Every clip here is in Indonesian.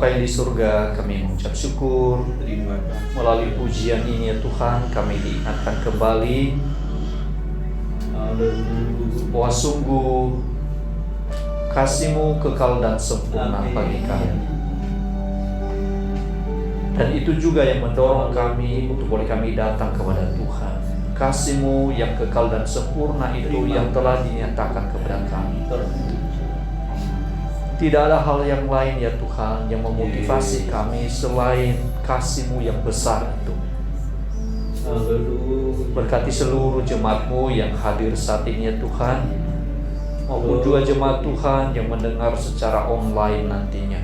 Bapa yang di surga, kami mengucap syukur melalui pujian ini ya Tuhan, kami diingatkan kembali bahwa sungguh kasih-Mu kekal dan sempurna bagi kami. Dan itu juga yang mendorong kami untuk boleh kami datang kepada Tuhan. Kasih-Mu yang kekal dan sempurna itu yang telah dinyatakan kepada kami. Tidak ada hal yang lain ya Tuhan yang memotivasi kami selain kasih-Mu yang besar itu. Berkati seluruh jemaat-Mu yang hadir saat ini ya Tuhan, maupun juga jemaat Tuhan yang mendengar secara online nantinya.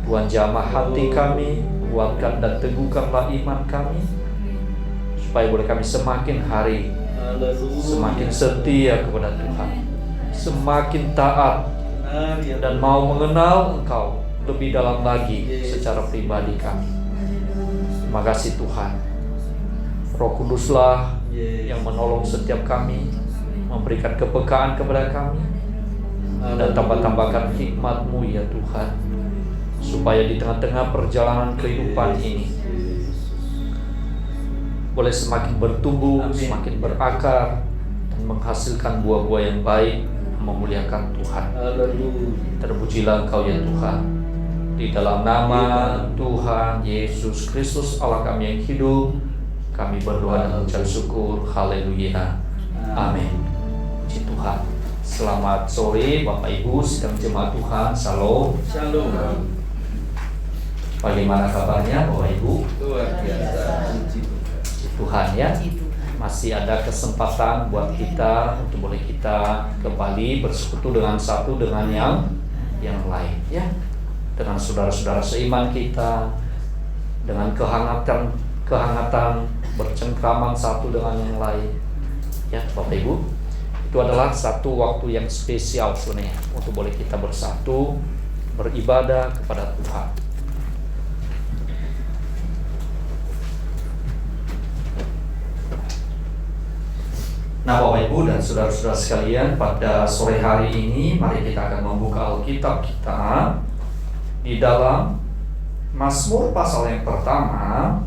Tuhan jamah hati kami, kuatkan dan teguhkanlah iman kami, supaya boleh kami semakin hari semakin setia kepada Tuhan, semakin taat dan mau mengenal Engkau lebih dalam lagi secara pribadi kami. Terima kasih Tuhan. Roh Kuduslah yang menolong setiap kami, memberikan kepekaan kepada kami, dan tambah-tambahkan hikmat-Mu ya Tuhan, supaya di tengah-tengah perjalanan kehidupan ini boleh semakin bertumbuh, semakin berakar, dan menghasilkan buah-buah yang baik, memuliakan Tuhan. Terpujilah Engkau ya Tuhan. Di dalam nama Tuhan Yesus Kristus Allah kami yang hidup, kami berdoa dan mengucap syukur. Haleluya. Amin. Puji Tuhan. Selamat sore Bapak Ibu sidang jemaat Tuhan. Shalom. Shalom. Bagaimana kabarnya Bapak Ibu? Luar biasa. Puji Tuhan ya. Masih ada kesempatan buat kita untuk boleh kita kembali bersekutu dengan satu dengan yang lain ya, dengan saudara-saudara seiman kita, dengan kehangatan bercengkraman satu dengan yang lain ya Bapak Ibu. Itu adalah satu waktu yang spesial sebenarnya untuk boleh kita bersatu beribadah kepada Tuhan. Nah Bapak Ibu dan saudara-saudara sekalian, pada sore hari ini mari kita akan membuka Alkitab kita di dalam Mazmur pasal yang pertama,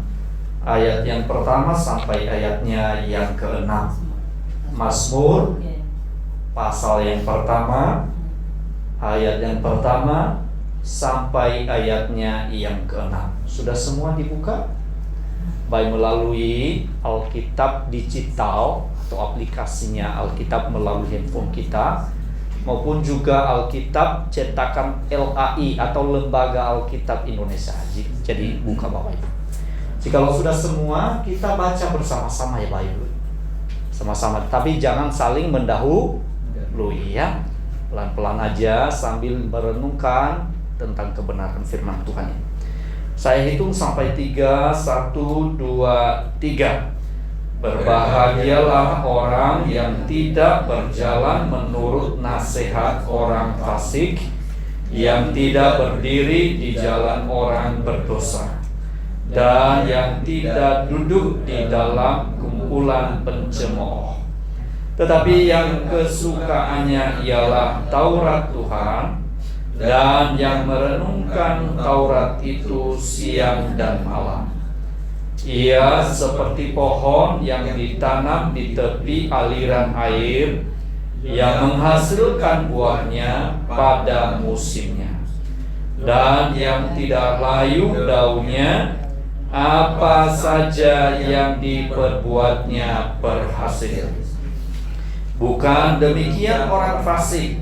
ayat yang pertama sampai ayatnya yang ke-6. Mazmur pasal yang pertama, ayat yang pertama sampai ayatnya yang ke-6. Sudah semua dibuka? Baik melalui Alkitab digital atau aplikasinya Alkitab melalui handphone kita, maupun juga Alkitab cetakan LAI atau Lembaga Alkitab Indonesia. Jadi buka Bapak Ibu. Jikalau sudah semua, kita baca bersama-sama ya Bapak Ibu. Sama-sama, tapi jangan saling mendahului ya. Pelan-pelan aja sambil merenungkan tentang kebenaran firman Tuhan ini. Saya hitung sampai 3, 1, 2, 3. Berbahagialah orang yang tidak berjalan menurut nasihat orang fasik, yang tidak berdiri di jalan orang berdosa, dan yang tidak duduk di dalam kumpulan pencemooh. Tetapi yang kesukaannya ialah Taurat Tuhan, dan yang merenungkan Taurat itu siang dan malam. Ia seperti pohon yang ditanam di tepi aliran air, yang menghasilkan buahnya pada musimnya, dan yang tidak layu daunnya. Apa saja yang diperbuatnya berhasil. Bukan demikian orang fasik.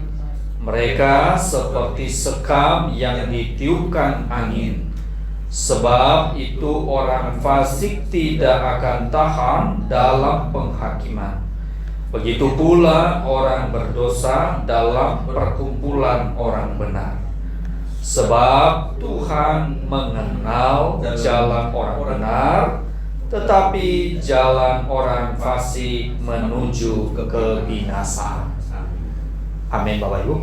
Mereka seperti sekam yang ditiupkan angin. Sebab itu orang fasik tidak akan tahan dalam penghakiman. Begitu pula orang berdosa dalam perkumpulan orang benar. Sebab Tuhan mengenal jalan orang benar, tetapi jalan orang fasik menuju kebinasaan. Amin Bapak Ibu.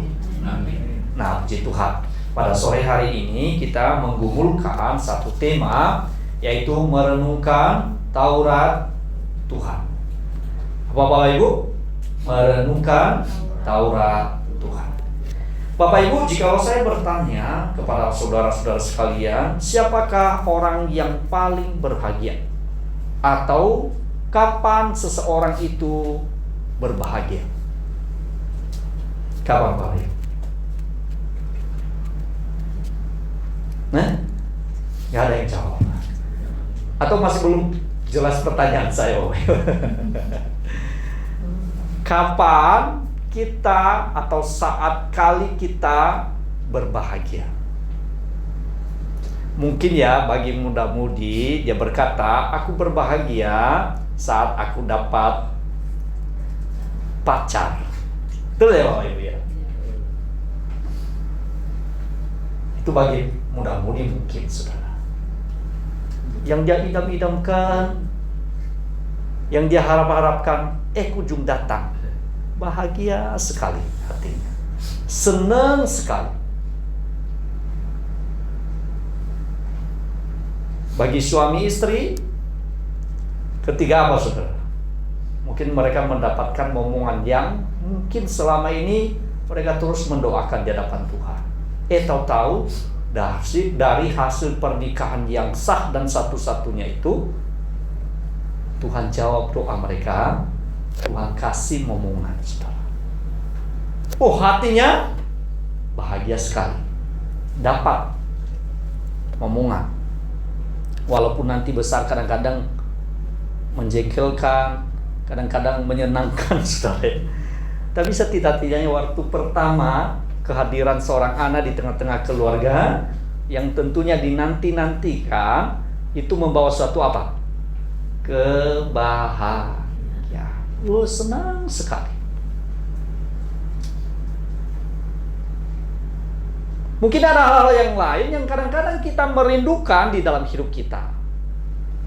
Amin. Nah, puji Tuhan. Pada sore hari ini kita menggumulkan satu tema, yaitu merenungkan Taurat Tuhan. Apa Bapak Ibu? Merenungkan Taurat Tuhan. Bapak Ibu, jikalau saya bertanya kepada saudara-saudara sekalian, siapakah orang yang paling berbahagia? Atau kapan seseorang itu berbahagia? Kapan, Bapak Ibu? Nah, nggak ada yang jawab. Atau masih belum jelas pertanyaan saya, Bapak Ibu? Kapan kita atau saat kali kita berbahagia? Mungkin ya bagi muda-mudi dia berkata, aku berbahagia saat aku dapat pacar. Betul ya Bapak Ibu ya? Itu bagi muda-mudi mungkin saudara. Yang dia idam-idamkan, yang dia harap-harapkan, kunjung datang. Bahagia sekali hatinya, senang sekali. Bagi suami istri, ketiga apa saudara? Mungkin mereka mendapatkan momongan yang mungkin selama ini mereka terus mendoakan di hadapan Tuhan. Tahu-tahu dari hasil pernikahan yang sah dan satu-satunya itu, Tuhan jawab doa mereka. Tuhan kasih momongan, saudara. Hatinya bahagia sekali dapat momongan. Walaupun nanti besar kadang-kadang menjengkelkan, kadang-kadang menyenangkan, saudara. Tapi setidak-tidaknya waktu pertama kehadiran seorang anak di tengah-tengah keluarga yang tentunya dinanti-nantikan, itu membawa suatu apa? Kebahagiaan. Senang sekali. Mungkin ada hal-hal yang lain yang kadang-kadang kita merindukan di dalam hidup kita.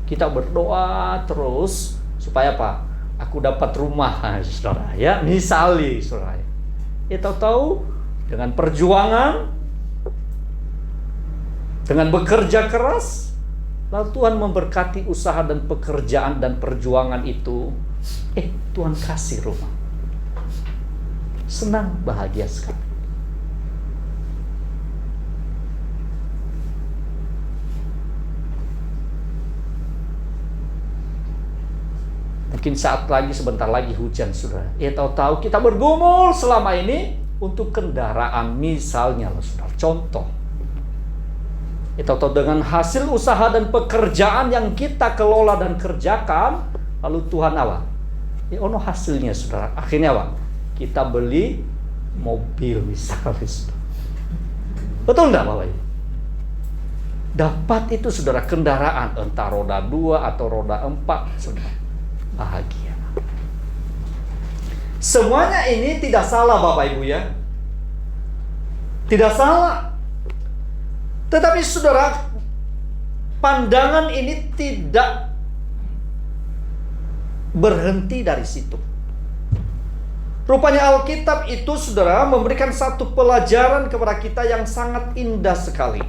Kita berdoa terus supaya apa? Aku dapat rumah, saudara ya. Misalnya, saudara. Tahu-tahu dengan perjuangan, dengan bekerja keras, lalu Tuhan memberkati usaha dan pekerjaan dan perjuangan itu. Tuhan kasih rumah. Senang, bahagia sekali. Mungkin sebentar lagi hujan, saudara. Tahu-tahu kita bergumul selama ini untuk kendaraan misalnya, saudara. Contoh. Tahu-tahu dengan hasil usaha dan pekerjaan yang kita kelola dan kerjakan, lalu Tuhan apa? Ono hasilnya, saudara. Akhirnya apa? Kita beli mobil misalnya, saudara. Betul enggak, Bapak Ibu? Dapat itu, saudara, kendaraan entah roda 2 atau roda 4, saudara. Bahagia. Semuanya ini tidak salah, Bapak Ibu ya. Tidak salah. Tetapi saudara, pandangan ini tidak berhenti dari situ. Rupanya Alkitab itu, saudara, memberikan satu pelajaran kepada kita yang sangat indah sekali.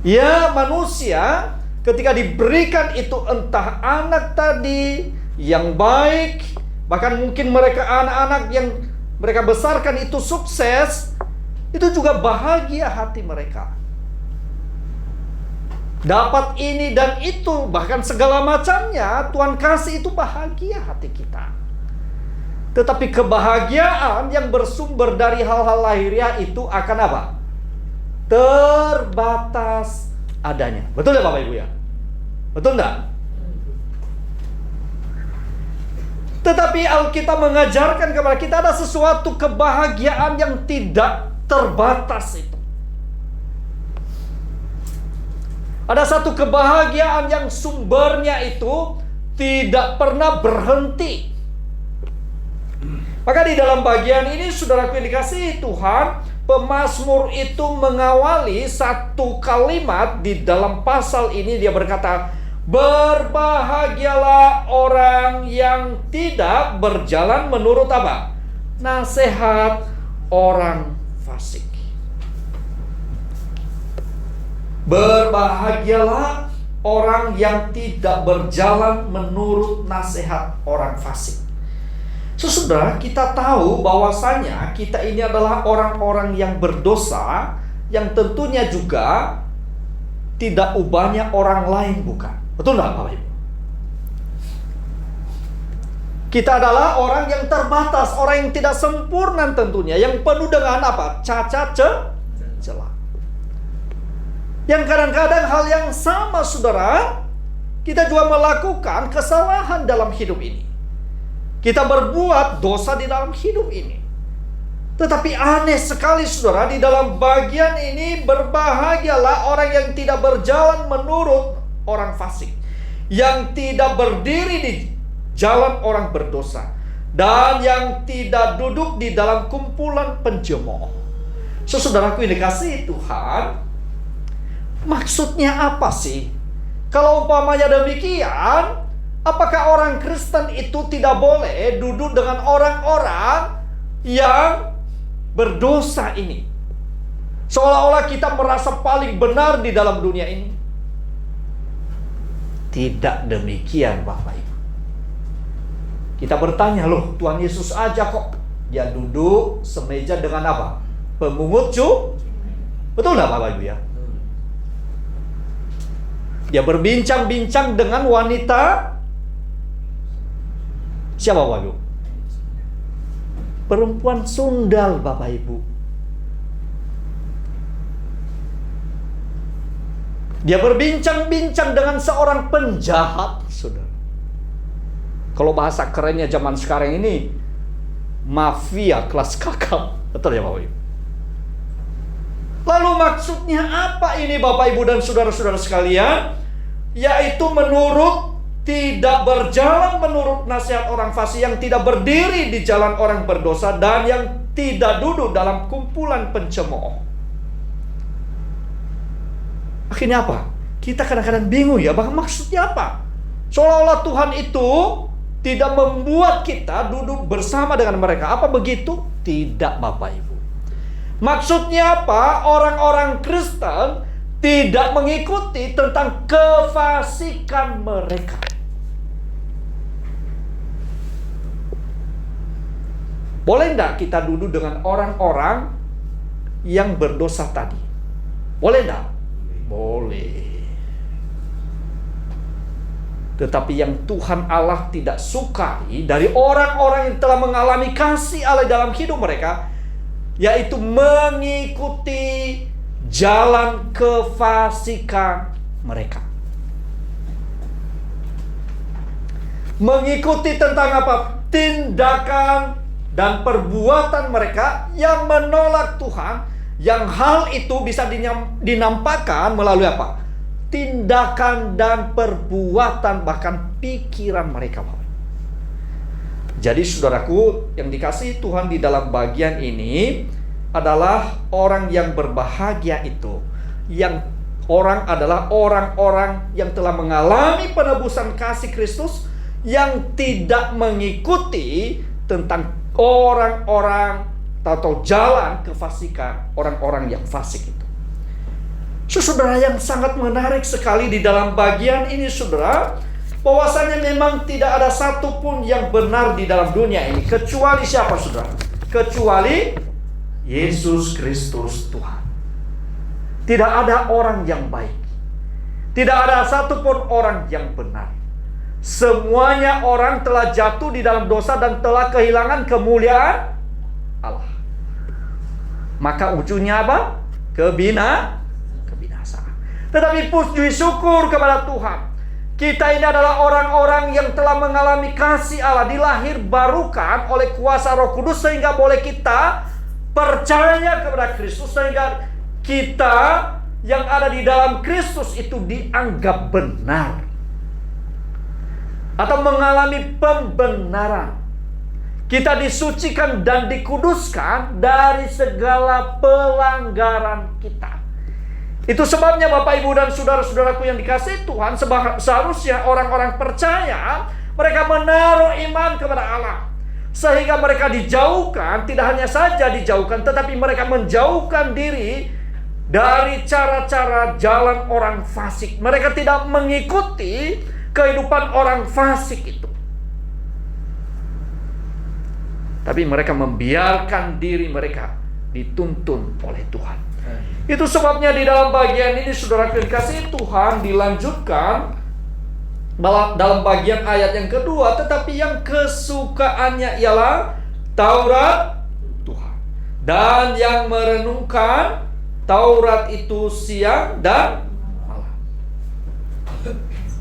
Ya, manusia ketika diberikan itu entah anak tadi yang baik, bahkan mungkin mereka anak-anak yang mereka besarkan itu sukses, itu juga bahagia hati mereka. Dapat ini dan itu, bahkan segala macamnya Tuhan kasih, itu bahagia hati kita. Tetapi kebahagiaan yang bersumber dari hal-hal lahiriah itu akan apa? Terbatas adanya. Betul ya Bapak Ibu ya? Betul enggak? Tetapi Alkitab mengajarkan kepada kita ada sesuatu kebahagiaan yang tidak terbatas itu. Ada satu kebahagiaan yang sumbernya itu tidak pernah berhenti. Maka di dalam bagian ini, saudaraku yang dikasihi Tuhan, pemazmur itu mengawali satu kalimat di dalam pasal ini. Dia berkata, berbahagialah orang yang tidak berjalan menurut apa? Nasihat orang fasik. Berbahagialah orang yang tidak berjalan menurut nasihat orang fasik. Saudara, kita tahu bahwasanya kita ini adalah orang-orang yang berdosa, yang tentunya juga tidak ubahnya orang lain, bukan? Betul nggak, Bapak Ibu? Kita adalah orang yang terbatas, orang yang tidak sempurna tentunya, yang penuh dengan apa? Cacat celah. Yang kadang-kadang hal yang sama, saudara, kita juga melakukan kesalahan dalam hidup ini. Kita berbuat dosa di dalam hidup ini. Tetapi aneh sekali, saudara, di dalam bagian ini berbahagialah orang yang tidak berjalan menurut orang fasik, yang tidak berdiri di jalan orang berdosa, dan yang tidak duduk di dalam kumpulan pencemooh. Saudaraku yang dikasihi Tuhan, maksudnya apa sih? Kalau umpamanya demikian, apakah orang Kristen itu tidak boleh duduk dengan orang-orang yang berdosa ini? Seolah-olah kita merasa paling benar di dalam dunia ini. Tidak demikian, Bapak Ibu. Kita bertanya, loh, Tuhan Yesus aja kok dia duduk semeja dengan apa? Pemungut cukai. Betul nggak, Bapak Ibu ya? Dia berbincang-bincang dengan wanita. Siapa, Bapak Ibu? Perempuan sundal, Bapak Ibu. Dia berbincang-bincang dengan seorang penjahat, saudara. Kalau bahasa kerennya zaman sekarang ini, mafia kelas kakap. Betul ya, Bapak Ibu? Lalu maksudnya apa ini, Bapak Ibu dan saudara-saudara sekalian? Yaitu tidak berjalan menurut nasihat orang fasik, yang tidak berdiri di jalan orang berdosa, dan yang tidak duduk dalam kumpulan pencemooh. Akhirnya apa? Kita kadang-kadang bingung ya, bahkan maksudnya apa? Seolah-olah Tuhan itu tidak membuat kita duduk bersama dengan mereka. Apa begitu? Tidak, Bapak Ibu. Maksudnya apa? Orang-orang Kristen tidak mengikuti tentang kefasikan mereka. Boleh enggak kita duduk dengan orang-orang yang berdosa tadi? Boleh enggak? Boleh. Tetapi yang Tuhan Allah tidak sukai dari orang-orang yang telah mengalami kasih Allah dalam hidup mereka, yaitu mengikuti jalan kefasikan mereka. Mengikuti tentang apa? Tindakan dan perbuatan mereka yang menolak Tuhan, yang hal itu bisa dinampakkan melalui apa? Tindakan dan perbuatan, bahkan pikiran mereka. Jadi saudaraku yang dikasihi Tuhan, di dalam bagian ini adalah orang yang berbahagia itu, yang adalah orang-orang yang telah mengalami penebusan kasih Kristus, yang tidak mengikuti tentang orang-orang atau jalan kefasikan orang-orang yang fasik itu. Saudara, yang sangat menarik sekali di dalam bagian ini, saudara, bahwasanya memang tidak ada satupun yang benar di dalam dunia ini, kecuali siapa, saudara? Kecuali Yesus Kristus Tuhan. Tidak ada orang yang baik, tidak ada satupun orang yang benar. Semuanya orang telah jatuh di dalam dosa dan telah kehilangan kemuliaan Allah. Maka ujungnya apa? Kebinasaan. Tetapi puji syukur kepada Tuhan, kita ini adalah orang-orang yang telah mengalami kasih Allah, dilahir barukan oleh kuasa Roh Kudus, sehingga boleh kita percaya kepada Kristus, sehingga kita yang ada di dalam Kristus itu dianggap benar atau mengalami pembenaran. Kita disucikan dan dikuduskan dari segala pelanggaran kita. Itu sebabnya Bapak, Ibu, dan saudara-saudaraku yang dikasihi Tuhan, seharusnya orang-orang percaya mereka menaruh iman kepada Allah, sehingga mereka dijauhkan. Tidak hanya saja dijauhkan, tetapi mereka menjauhkan diri dari cara-cara jalan orang fasik. Mereka tidak mengikuti kehidupan orang fasik itu. Tapi mereka membiarkan diri mereka dituntun oleh Tuhan. Itu sebabnya di dalam bagian ini, saudara kekasih Tuhan, dilanjutkan dalam bagian ayat yang kedua, tetapi yang kesukaannya ialah Taurat Tuhan, dan yang merenungkan Taurat itu siang dan malam.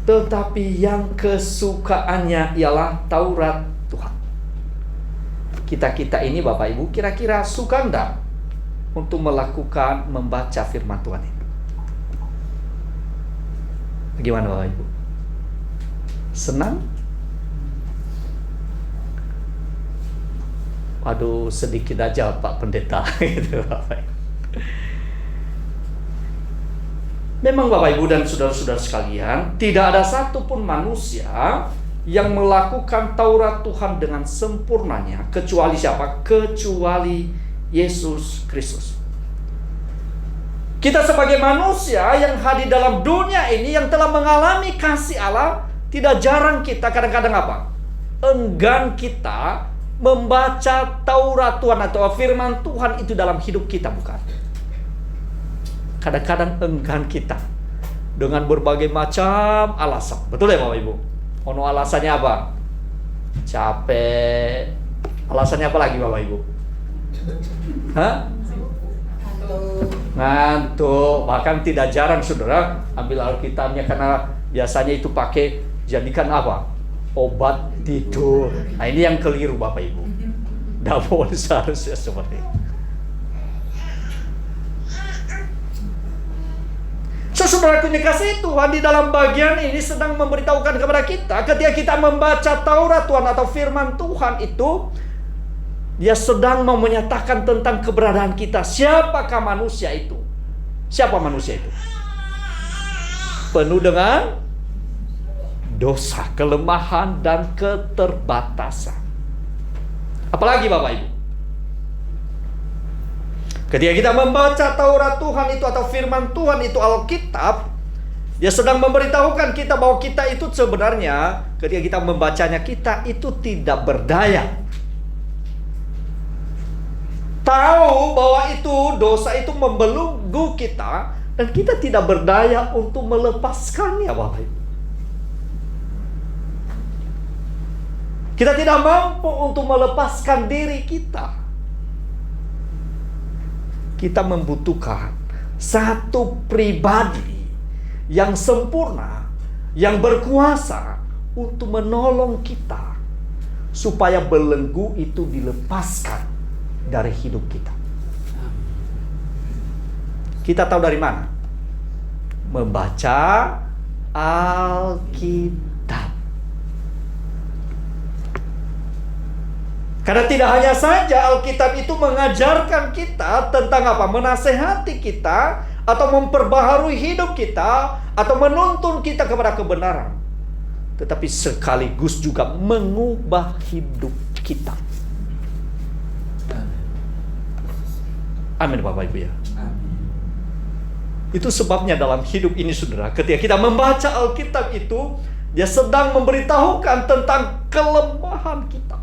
Tetapi yang kesukaannya ialah Taurat Tuhan. Kita ini Bapak Ibu kira-kira suka enggak untuk melakukan membaca firman Tuhan ini? Bagaimana Bapak Ibu? Senang? Waduh, sedikit aja Pak Pendeta gitu Bapak Ibu. Memang Bapak Ibu dan saudara-saudara sekalian, tidak ada satupun manusia yang melakukan Taurat Tuhan dengan sempurnanya, kecuali siapa? Kecuali Yesus Kristus. Kita sebagai manusia yang hadir dalam dunia ini, yang telah mengalami kasih Allah, tidak jarang kita kadang-kadang apa? Enggan kita membaca Taurat Tuhan atau firman Tuhan itu dalam hidup kita, bukan? Kadang-kadang enggan kita dengan berbagai macam alasan. Betul ya Bapak Ibu? Ono alasannya apa? Capek. Alasannya apa lagi Bapak Ibu? Hah? Ngantuk. Bahkan tidak jarang saudara ambil Alkitabnya, karena biasanya itu pakai jadikan apa? Obat tidur. Nah ini yang keliru Bapak Ibu. Tidak boleh seharusnya seperti itu. Saudaraku yang kasih Tuhan, di dalam bagian ini sedang memberitahukan kepada kita, ketika kita membaca Taurat Tuhan atau firman Tuhan itu, dia sedang mau menyatakan tentang keberadaan kita. Siapakah manusia itu? Siapa manusia itu? Penuh dengan dosa, kelemahan, dan keterbatasan. Apalagi Bapak Ibu? Ketika kita membaca Taurat Tuhan itu atau firman Tuhan itu, Alkitab, dia sedang memberitahukan kita bahwa kita itu sebenarnya ketika kita membacanya, kita itu tidak berdaya. Tahu bahwa itu dosa itu membelenggu kita, dan kita tidak berdaya untuk melepaskannya Bapak Ibu. Kita tidak mampu untuk melepaskan diri kita. Kita membutuhkan satu pribadi yang sempurna, yang berkuasa untuk menolong kita supaya belenggu itu dilepaskan dari hidup kita. Kita tahu dari mana? Membaca Alkitab. Karena tidak hanya saja Alkitab itu mengajarkan kita tentang apa? Menasehati kita, atau memperbaharui hidup kita, atau menuntun kita kepada kebenaran. Tetapi sekaligus juga mengubah hidup kita. Amin Bapak Ibu ya. Itu sebabnya dalam hidup ini saudara, ketika kita membaca Alkitab itu, dia sedang memberitahukan tentang kelemahan kita.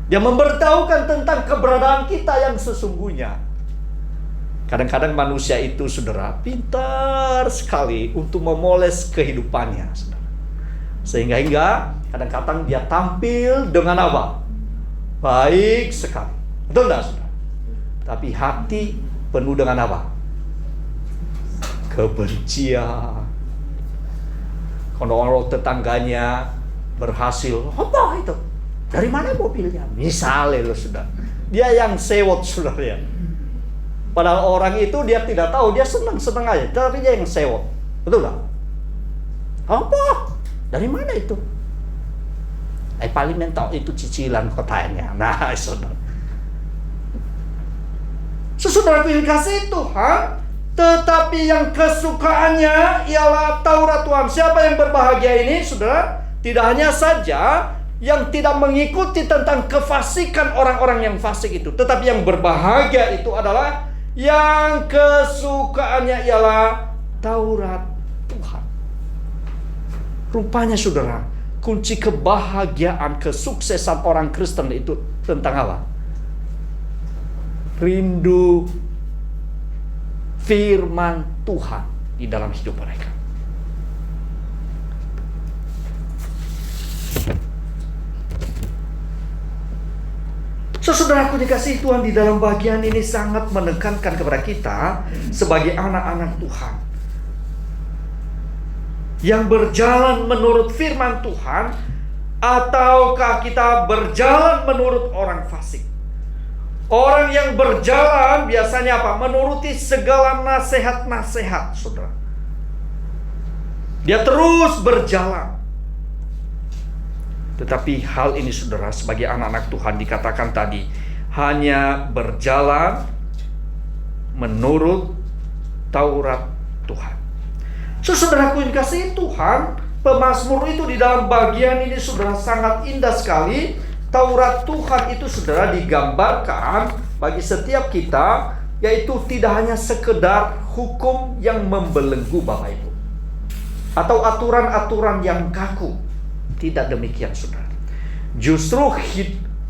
Dia memberitahukan tentang keberadaan kita yang sesungguhnya. Kadang-kadang manusia itu saudara pintar sekali untuk memoles kehidupannya saudara. Sehingga kadang-kadang dia tampil dengan apa? Baik sekali. Betul tidak saudara? Tapi hati penuh dengan apa? Kebencian. Kalau orang tetangganya berhasil, apa itu? Dari mana mobilnya? Misalnya loh sudah. Dia yang sewot saudara ya. Padahal orang itu dia tidak tahu, dia senang-senang aja, tapi dia yang sewot. Betul tak? Apa? Dari mana itu? Paling mentok itu cicilan kotanya. Nah, saudara. Saudara yang kasih Tuhan, tetapi yang kesukaannya ialah Taurat Tuhan. Siapa yang berbahagia ini, saudara? Tidak hanya saja yang tidak mengikuti tentang kefasikan orang-orang yang fasik itu, tetapi yang berbahagia itu adalah yang kesukaannya ialah Taurat Tuhan. Rupanya saudara, kunci kebahagiaan, kesuksesan orang Kristen itu tentang apa? Rindu firman Tuhan di dalam hidup mereka. Saudaraku dikasihi Tuhan, di dalam bagian ini sangat menekankan kepada kita sebagai anak-anak Tuhan yang berjalan menurut firman Tuhan, ataukah kita berjalan menurut orang fasik? Orang yang berjalan biasanya apa? Menuruti segala nasihat-nasihat, saudara. Dia terus berjalan. Tetapi hal ini, saudara, sebagai anak-anak Tuhan dikatakan tadi, hanya berjalan menurut Taurat Tuhan. Saudaraku yang dikasihi Tuhan, pemazmur itu di dalam bagian ini, saudara, sangat indah sekali. Taurat Tuhan itu, saudara, digambarkan bagi setiap kita, yaitu tidak hanya sekedar hukum yang membelenggu, Bapak Ibu, atau aturan-aturan yang kaku. Tidak demikian, saudara. Justru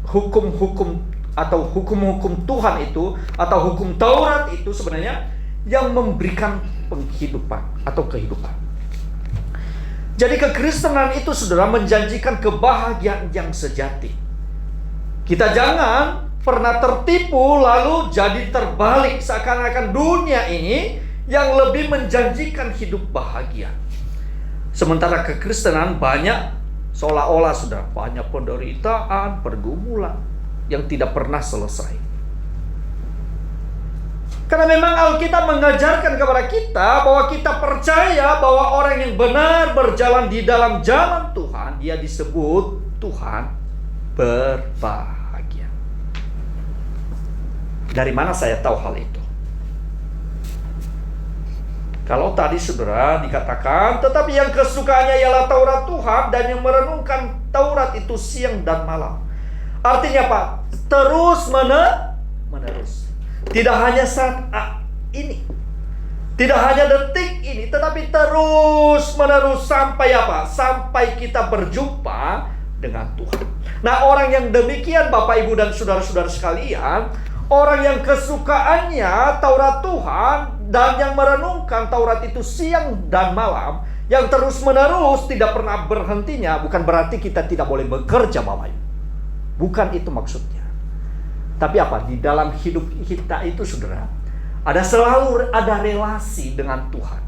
hukum-hukum atau hukum-hukum Tuhan itu, atau hukum Taurat itu sebenarnya yang memberikan penghidupan atau kehidupan. Jadi kekristenan itu, saudara, menjanjikan kebahagiaan yang sejati. Kita jangan pernah tertipu lalu jadi terbalik, seakan-akan dunia ini yang lebih menjanjikan hidup bahagia. Sementara kekristenan banyak, seolah-olah, saudara, banyak penderitaan, pergumulan yang tidak pernah selesai. Karena memang Alkitab mengajarkan kepada kita bahwa kita percaya bahwa orang yang benar berjalan di dalam jalan Tuhan, dia disebut Tuhan berbahagia. Dari mana saya tahu hal itu? Kalau tadi, saudara, dikatakan, tetapi yang kesukaannya ialah Taurat Tuhan, dan yang merenungkan Taurat itu siang dan malam. Artinya apa? Terus menerus. Tidak hanya saat ini, tidak hanya detik ini, tetapi terus menerus sampai apa? Sampai kita berjumpa dengan Tuhan. Nah, orang yang demikian, Bapak, Ibu, dan saudara-saudara sekalian, orang yang kesukaannya Taurat Tuhan dan yang merenungkan Taurat itu siang dan malam, yang terus menerus tidak pernah berhentinya, bukan berarti kita tidak boleh bekerja, Bapak Ibu. Bukan itu maksudnya. Tapi apa? Di dalam hidup kita itu, saudara, selalu ada relasi dengan Tuhan.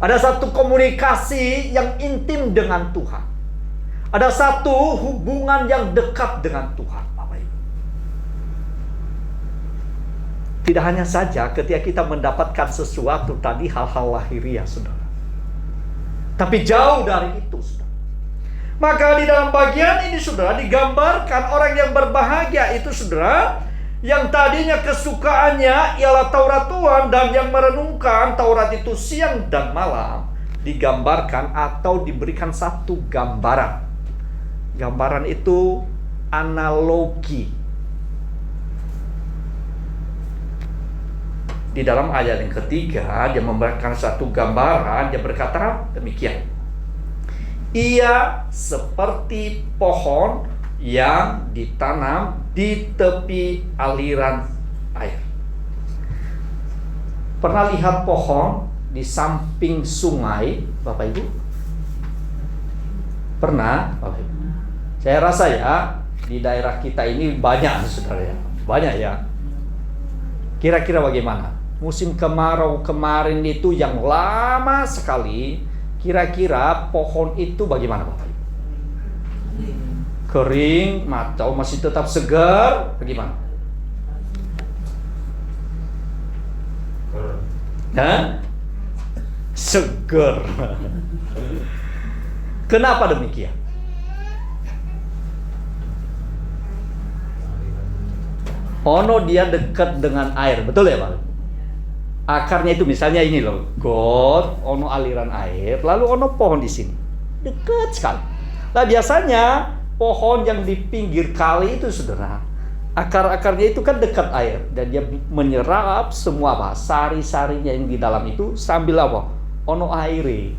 Ada satu komunikasi yang intim dengan Tuhan. Ada satu hubungan yang dekat dengan Tuhan, Bapak Ibu. Tidak hanya saja ketika kita mendapatkan sesuatu tadi, hal-hal lahiriah, saudara. Tapi jauh dari itu, saudara. Maka di dalam bagian ini, saudara, digambarkan orang yang berbahagia itu, saudara, yang tadinya kesukaannya ialah Taurat Tuhan dan yang merenungkan Taurat itu siang dan malam, digambarkan atau diberikan satu gambaran. Gambaran itu analogi. Di dalam ayat yang ketiga, dia memberikan satu gambaran. Dia berkata demikian: ia seperti pohon yang ditanam di tepi aliran air. Pernah lihat pohon di samping sungai, Bapak Ibu? Pernah, Bapak Ibu? Saya rasa ya, di daerah kita ini banyak, saudara ya. Banyak ya. Kira-kira bagaimana? Musim kemarau kemarin itu yang lama sekali, kira-kira pohon itu bagaimana, Bapak Ibu? Kering, atau masih tetap segar, bagaimana? Hah? Segar. Kenapa demikian? Ono dia dekat dengan air, betul ya, Pak? Akarnya itu misalnya ini loh, got, ono aliran air, lalu ono pohon di sini, dekat sekali. Nah, biasanya pohon yang di pinggir kali itu, saudara, akar-akarnya itu kan dekat air, dan dia menyerap semua apa, sari-sarinya yang di dalam itu sambil apa, ono air.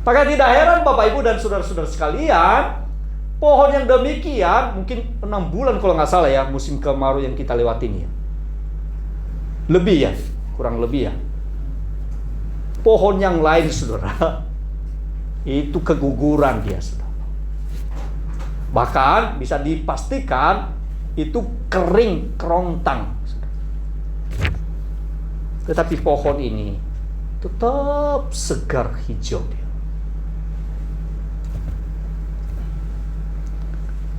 Maka tidak heran Bapak Ibu dan saudara-saudara sekalian, pohon yang demikian mungkin 6 bulan kalau nggak salah ya, musim kemarau yang kita lewati ini ya. Lebih ya, kurang lebih ya. Pohon yang lain saudara, itu keguguran dia saudara. Bahkan bisa dipastikan itu kering, kerontang. Tetapi pohon ini tetap segar hijau dia.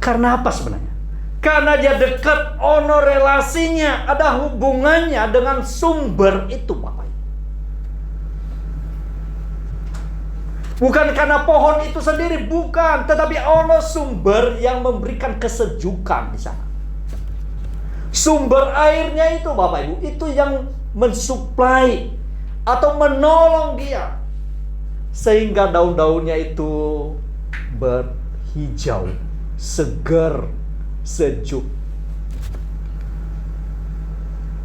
Karena apa sebenarnya? Karena dia dekat, ono relasinya, ada hubungannya dengan sumber itu Bapak. Bukan karena pohon itu sendiri, bukan, tetapi ono sumber yang memberikan kesejukan di sana. Sumber airnya itu Bapak Ibu, itu yang mensuplai atau menolong dia sehingga daun-daunnya itu berhijau, segar, sejuk.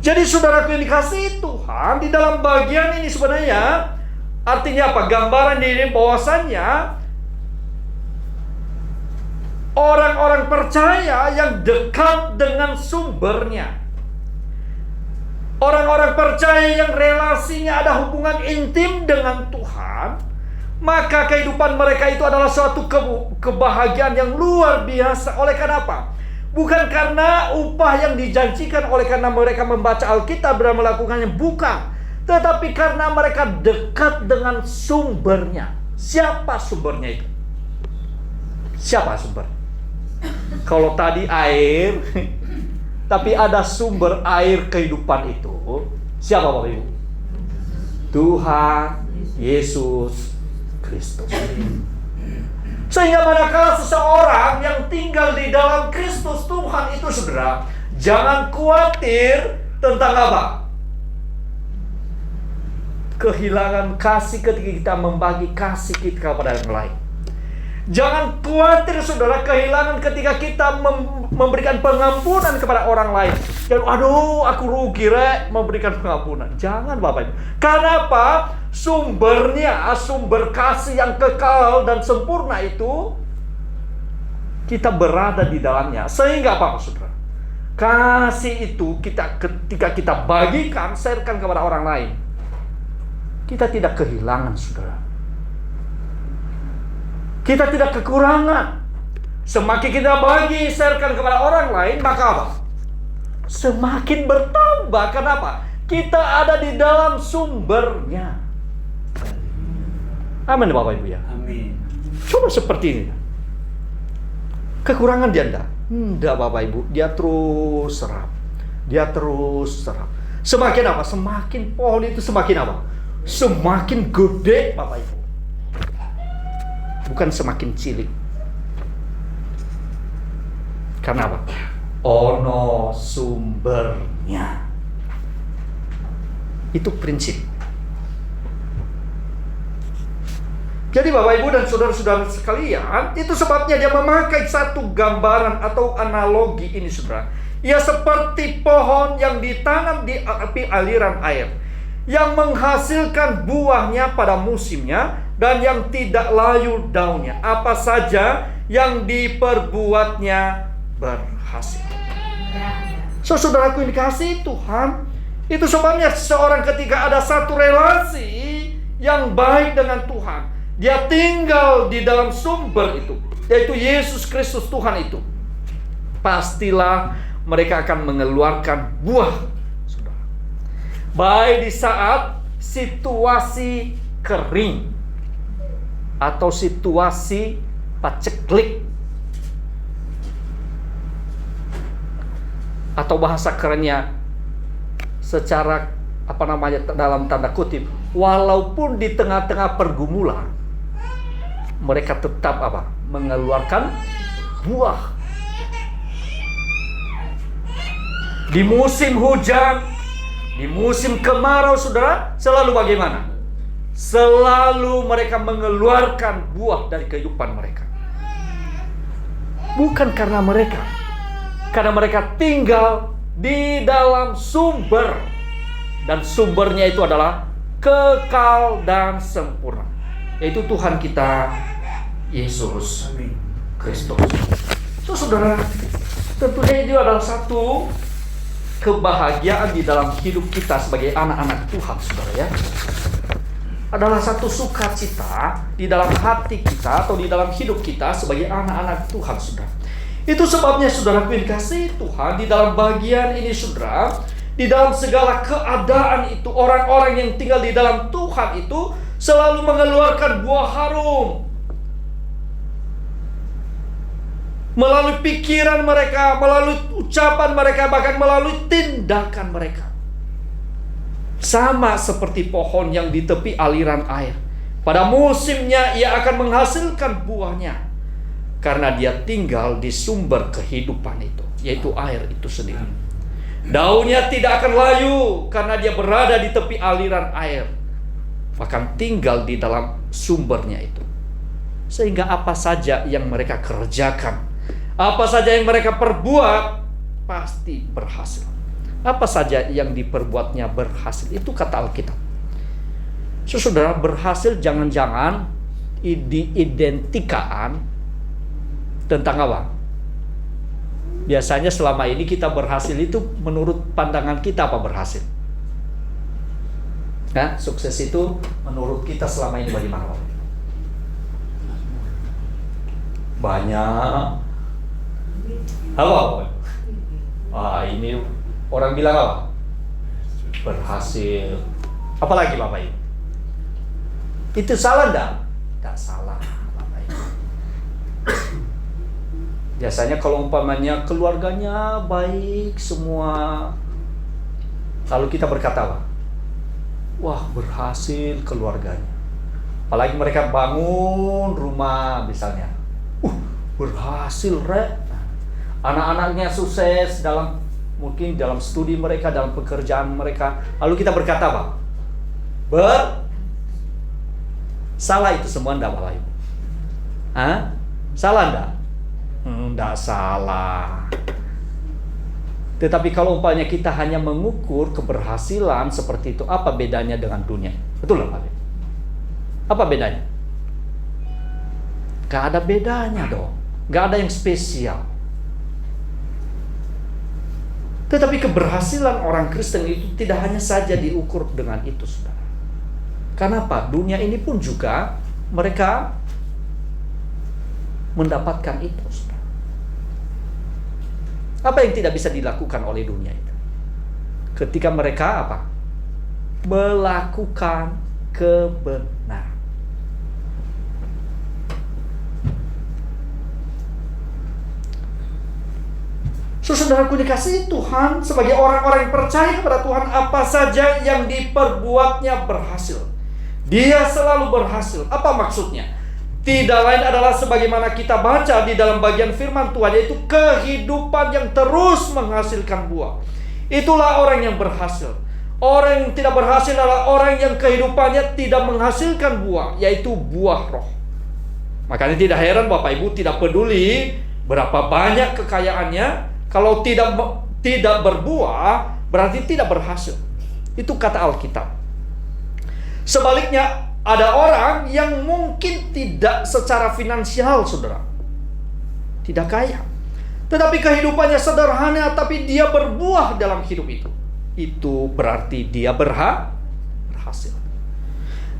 Jadi saudaraku yang dikasihi Tuhan, di dalam bagian ini sebenarnya artinya apa? Gambaran ini bahwasannya orang-orang percaya yang dekat dengan sumbernya. Orang-orang percaya yang relasinya ada hubungan intim dengan Tuhan, maka kehidupan mereka itu adalah suatu kebahagiaan yang luar biasa. Oleh karena apa? Bukan karena upah yang dijanjikan, oleh karena mereka membaca Alkitab dan melakukannya, bukan. Tetapi karena mereka dekat dengan sumbernya. Siapa sumbernya itu? Siapa sumber? Kalau tadi air, tapi ada sumber air kehidupan itu. Siapa Bapak Ibu? Tuhan Yesus Kristus. Sehingga manakala seseorang yang tinggal di dalam Kristus Tuhan itu saudara, jangan khawatir tentang apa? Kehilangan kasih ketika kita membagi kasih kita kepada yang lain. Jangan khawatir saudara kehilangan ketika kita memberikan pengampunan kepada orang lain. Jangan, aduh aku rugi memberikan pengampunan. Jangan Bapak Ibu. Karena apa? Sumbernya, sumber kasih yang kekal dan sempurna itu kita berada di dalamnya. Sehingga apa saudara? Kasih itu ketika kita bagikan, sharekan kepada orang lain, kita tidak kehilangan saudara. Kita tidak kekurangan. Semakin kita bagi, sharekan kepada orang lain, maka apa? Semakin bertambah. Kenapa? Kita ada di dalam sumbernya. Amin Bapak Ibu ya. Amin. Coba seperti ini. Kekurangan dia enggak? Enggak Bapak Ibu. Dia terus serap. Dia terus serap. Semakin apa? Semakin pohon itu semakin apa? Semakin gede Bapak Ibu. Bukan semakin cilik. Karena apa? Ono sumbernya. Itu prinsip. Jadi Bapak Ibu dan saudara-saudara sekalian, itu sebabnya dia memakai satu gambaran atau analogi ini saudara. Ia seperti pohon yang ditanam di api aliran air, yang menghasilkan buahnya pada musimnya, dan yang tidak layu daunnya. Apa saja yang diperbuatnya berhasil. So, saudaraku yang dikasihi Tuhan, itu sebabnya seorang ketika ada satu relasi yang baik dengan Tuhan, dia tinggal di dalam sumber itu, yaitu Yesus Kristus Tuhan itu, pastilah mereka akan mengeluarkan buah, saudara. Baik di saat situasi kering atau situasi paceklik, atau bahasa kerennya secara dalam tanda kutip, walaupun di tengah-tengah pergumulan, mereka tetap mengeluarkan buah. Di musim hujan, di musim kemarau saudara, selalu bagaimana? Selalu mereka mengeluarkan buah dari kehidupan mereka. Bukan karena mereka tinggal di dalam sumber, dan sumbernya itu adalah kekal dan sempurna. yaitu Tuhan kita Yesus Kristus. So, saudara, tentunya itu adalah satu kebahagiaan di dalam hidup kita sebagai anak-anak Tuhan, saudara ya. Adalah satu sukacita di dalam hati kita atau di dalam hidup kita sebagai anak-anak Tuhan, saudara. Itu sebabnya, saudara, kasih Tuhan di dalam bagian ini, saudara, di dalam segala keadaan itu, orang-orang yang tinggal di dalam Tuhan itu selalu mengeluarkan buah harum. Melalui pikiran mereka, melalui ucapan mereka, bahkan melalui tindakan mereka. Sama seperti pohon yang di tepi aliran air. Pada musimnya ia akan menghasilkan buahnya, karena dia tinggal di sumber kehidupan itu, yaitu air itu sendiri. Daunnya tidak akan layu, karena dia berada di tepi aliran air, bahkan tinggal di dalam sumbernya itu. Sehingga apa saja yang mereka kerjakan, apa saja yang mereka perbuat, pasti berhasil. Apa saja yang diperbuatnya berhasil. Itu kata Alkitab. Saudara, berhasil jangan-jangan diidentikan tentang apa? Biasanya selama ini kita berhasil itu menurut pandangan kita apa berhasil? Nah, sukses itu menurut kita selama ini bagaimana, Pak? Banyak. Apa? Ini orang bilang apa? Berhasil. Apalagi Bapak Ibu? Itu salah enggak? Enggak salah, Bapak Ibu. Biasanya kalau umpamanya keluarganya baik semua, lalu kita berkata apa? Wah, berhasil keluarganya. Apalagi mereka bangun rumah misalnya. Berhasil, Rek. Anak-anaknya sukses mungkin dalam studi mereka, dalam pekerjaan mereka. Lalu kita berkata apa? Salah itu semua enggak, Bapak Ibu? Salah enggak? Enggak salah. Tetapi kalau umpamanya kita hanya mengukur keberhasilan seperti itu, apa bedanya dengan dunia? Betul Bapak Ibu? Apa bedanya? Gak ada bedanya dong. Gak ada yang spesial. Tetapi keberhasilan orang Kristen itu tidak hanya saja diukur dengan itu, saudara. Karena apa? Dunia ini pun juga mereka mendapatkan itu, saudara. Apa yang tidak bisa dilakukan oleh dunia itu? Ketika mereka apa? Melakukan kebenaran. Saudaraku dikasihi Tuhan, sebagai orang-orang yang percaya kepada Tuhan, apa saja yang diperbuatnya berhasil. Dia selalu berhasil. Apa maksudnya? Tidak lain adalah sebagaimana kita baca di dalam bagian firman Tuhan, yaitu kehidupan yang terus menghasilkan buah. Itulah orang yang berhasil. Orang yang tidak berhasil adalah orang yang kehidupannya tidak menghasilkan buah, yaitu buah roh. Makanya tidak heran Bapak Ibu, tidak peduli berapa banyak kekayaannya, kalau tidak berbuah, berarti tidak berhasil. Itu kata Alkitab. Sebaliknya, ada orang yang mungkin tidak secara finansial, saudara, tidak kaya, tetapi kehidupannya sederhana, tapi dia berbuah dalam hidup itu. Itu berarti dia berhasil.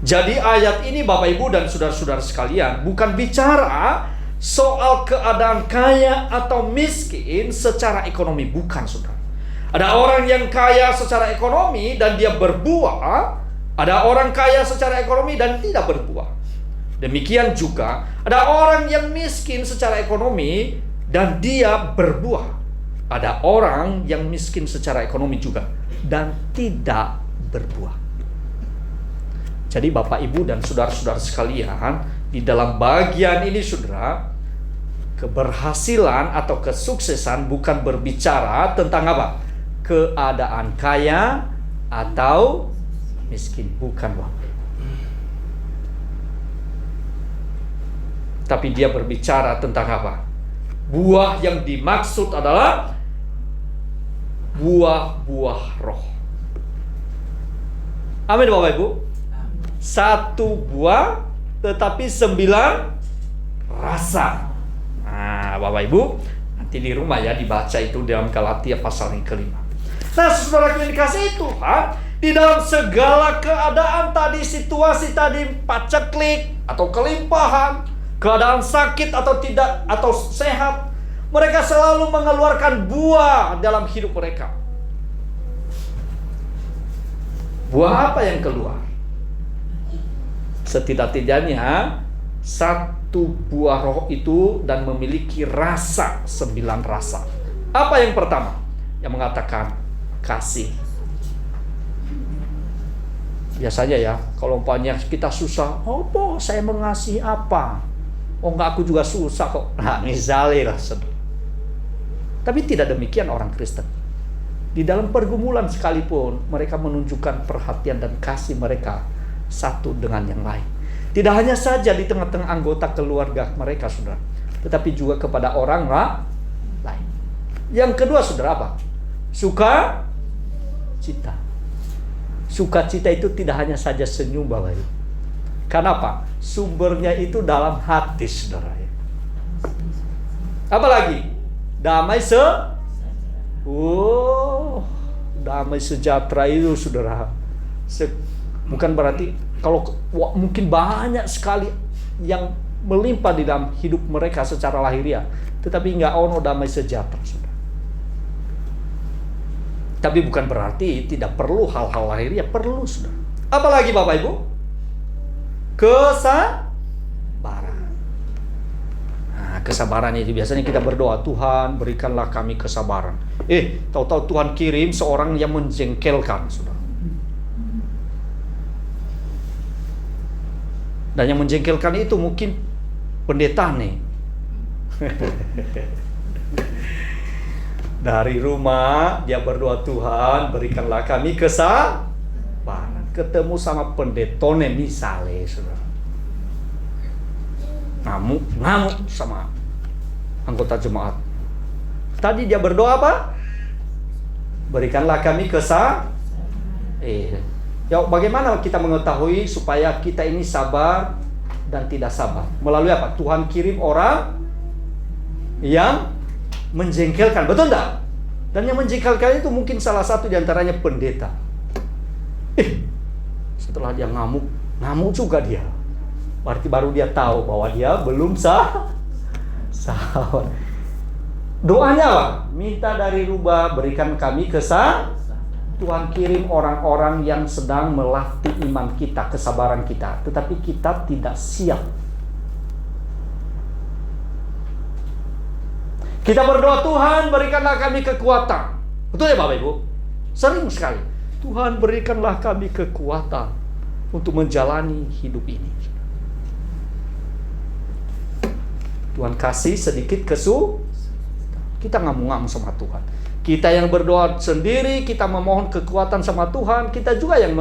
Jadi ayat ini Bapak Ibu dan saudara-saudara sekalian bukan bicara soal keadaan kaya atau miskin secara ekonomi, bukan, saudara. Ada orang yang kaya secara ekonomi dan dia berbuah, ada orang kaya secara ekonomi dan tidak berbuah. Demikian juga ada orang yang miskin secara ekonomi dan dia berbuah. Ada orang yang miskin secara ekonomi juga dan tidak berbuah. Jadi Bapak Ibu dan saudara-saudara sekalian, di dalam bagian ini, saudara, keberhasilan atau kesuksesan bukan berbicara tentang apa? Keadaan kaya atau miskin, bukan, Bapak. Tapi dia berbicara tentang apa? Buah yang dimaksud adalah buah-buah roh. Amin Bapak Ibu. Satu buah tetapi 9 rasa. Nah, Bapak Ibu, nanti di rumah ya dibaca itu dalam Galatia pasal yang kelima. Nah, saudara yang dikasihi Tuhan, di dalam segala keadaan tadi, situasi tadi, paceklik atau kelimpahan, keadaan sakit atau tidak atau sehat, mereka selalu mengeluarkan buah dalam hidup mereka. Buah apa yang keluar? Setidak-tidaknya satu buah roh itu dan memiliki rasa 9 rasa. Apa yang pertama? Yang mengatakan kasih. Biasanya ya, kalau umpamanya kita susah, oh saya mengasihi apa? Oh enggak, aku juga susah kok. Nah, misalnya lah, tapi tidak demikian orang Kristen. Di dalam pergumulan sekalipun, mereka menunjukkan perhatian dan kasih mereka satu dengan yang lain. Tidak hanya saja di tengah-tengah anggota keluarga mereka, saudara, tetapi juga kepada orang lain. Yang kedua, saudara, apa? Sukacita. Sukacita itu tidak hanya saja senyum, Bapak Ibu. Karena apa? Sumbernya itu dalam hati, saudara. Apalagi? Damai damai sejahtera itu, saudara. Bukan berarti kalau mungkin banyak sekali yang melimpah di dalam hidup mereka secara lahiriah, tetapi nggak ono damai sejahtera, saudara. Tapi bukan berarti tidak perlu hal-hal lahiriah, perlu, saudara. Apalagi Bapak Ibu? Kesabaran. Nah, kesabaran itu biasanya kita berdoa, Tuhan berikanlah kami kesabaran. Tahu-tahu Tuhan kirim seorang yang menjengkelkan, saudara. Dan yang menjengkelkan itu mungkin pendeta nih. Dari rumah dia berdoa, Tuhan berikanlah kami kesabaran. Ketemu sama pendetone misalnya, saudara. Ngamuk sama anggota jemaat. Tadi dia berdoa apa? Berikanlah kami Ya, bagaimana kita mengetahui supaya kita ini sabar dan tidak sabar? Melalui apa? Tuhan kirim orang yang menjengkelkan, betul enggak? Dan yang menjengkelkan itu mungkin salah satu diantaranya pendeta. Setelah dia ngamuk juga dia. Berarti baru dia tahu bahwa dia belum sabar. Doanya apa? Minta dari rubah, berikan kami Tuhan kirim orang-orang yang sedang melatih iman kita, kesabaran kita, tetapi kita tidak siap. Kita berdoa, Tuhan berikanlah kami kekuatan. Betul ya Bapak Ibu? Sering sekali. Tuhan berikanlah kami kekuatan untuk menjalani hidup ini. Tuhan kasih sedikit kita ngamuk-ngamuk sama Tuhan. Kita yang berdoa sendiri, kita memohon kekuatan sama Tuhan, kita juga yang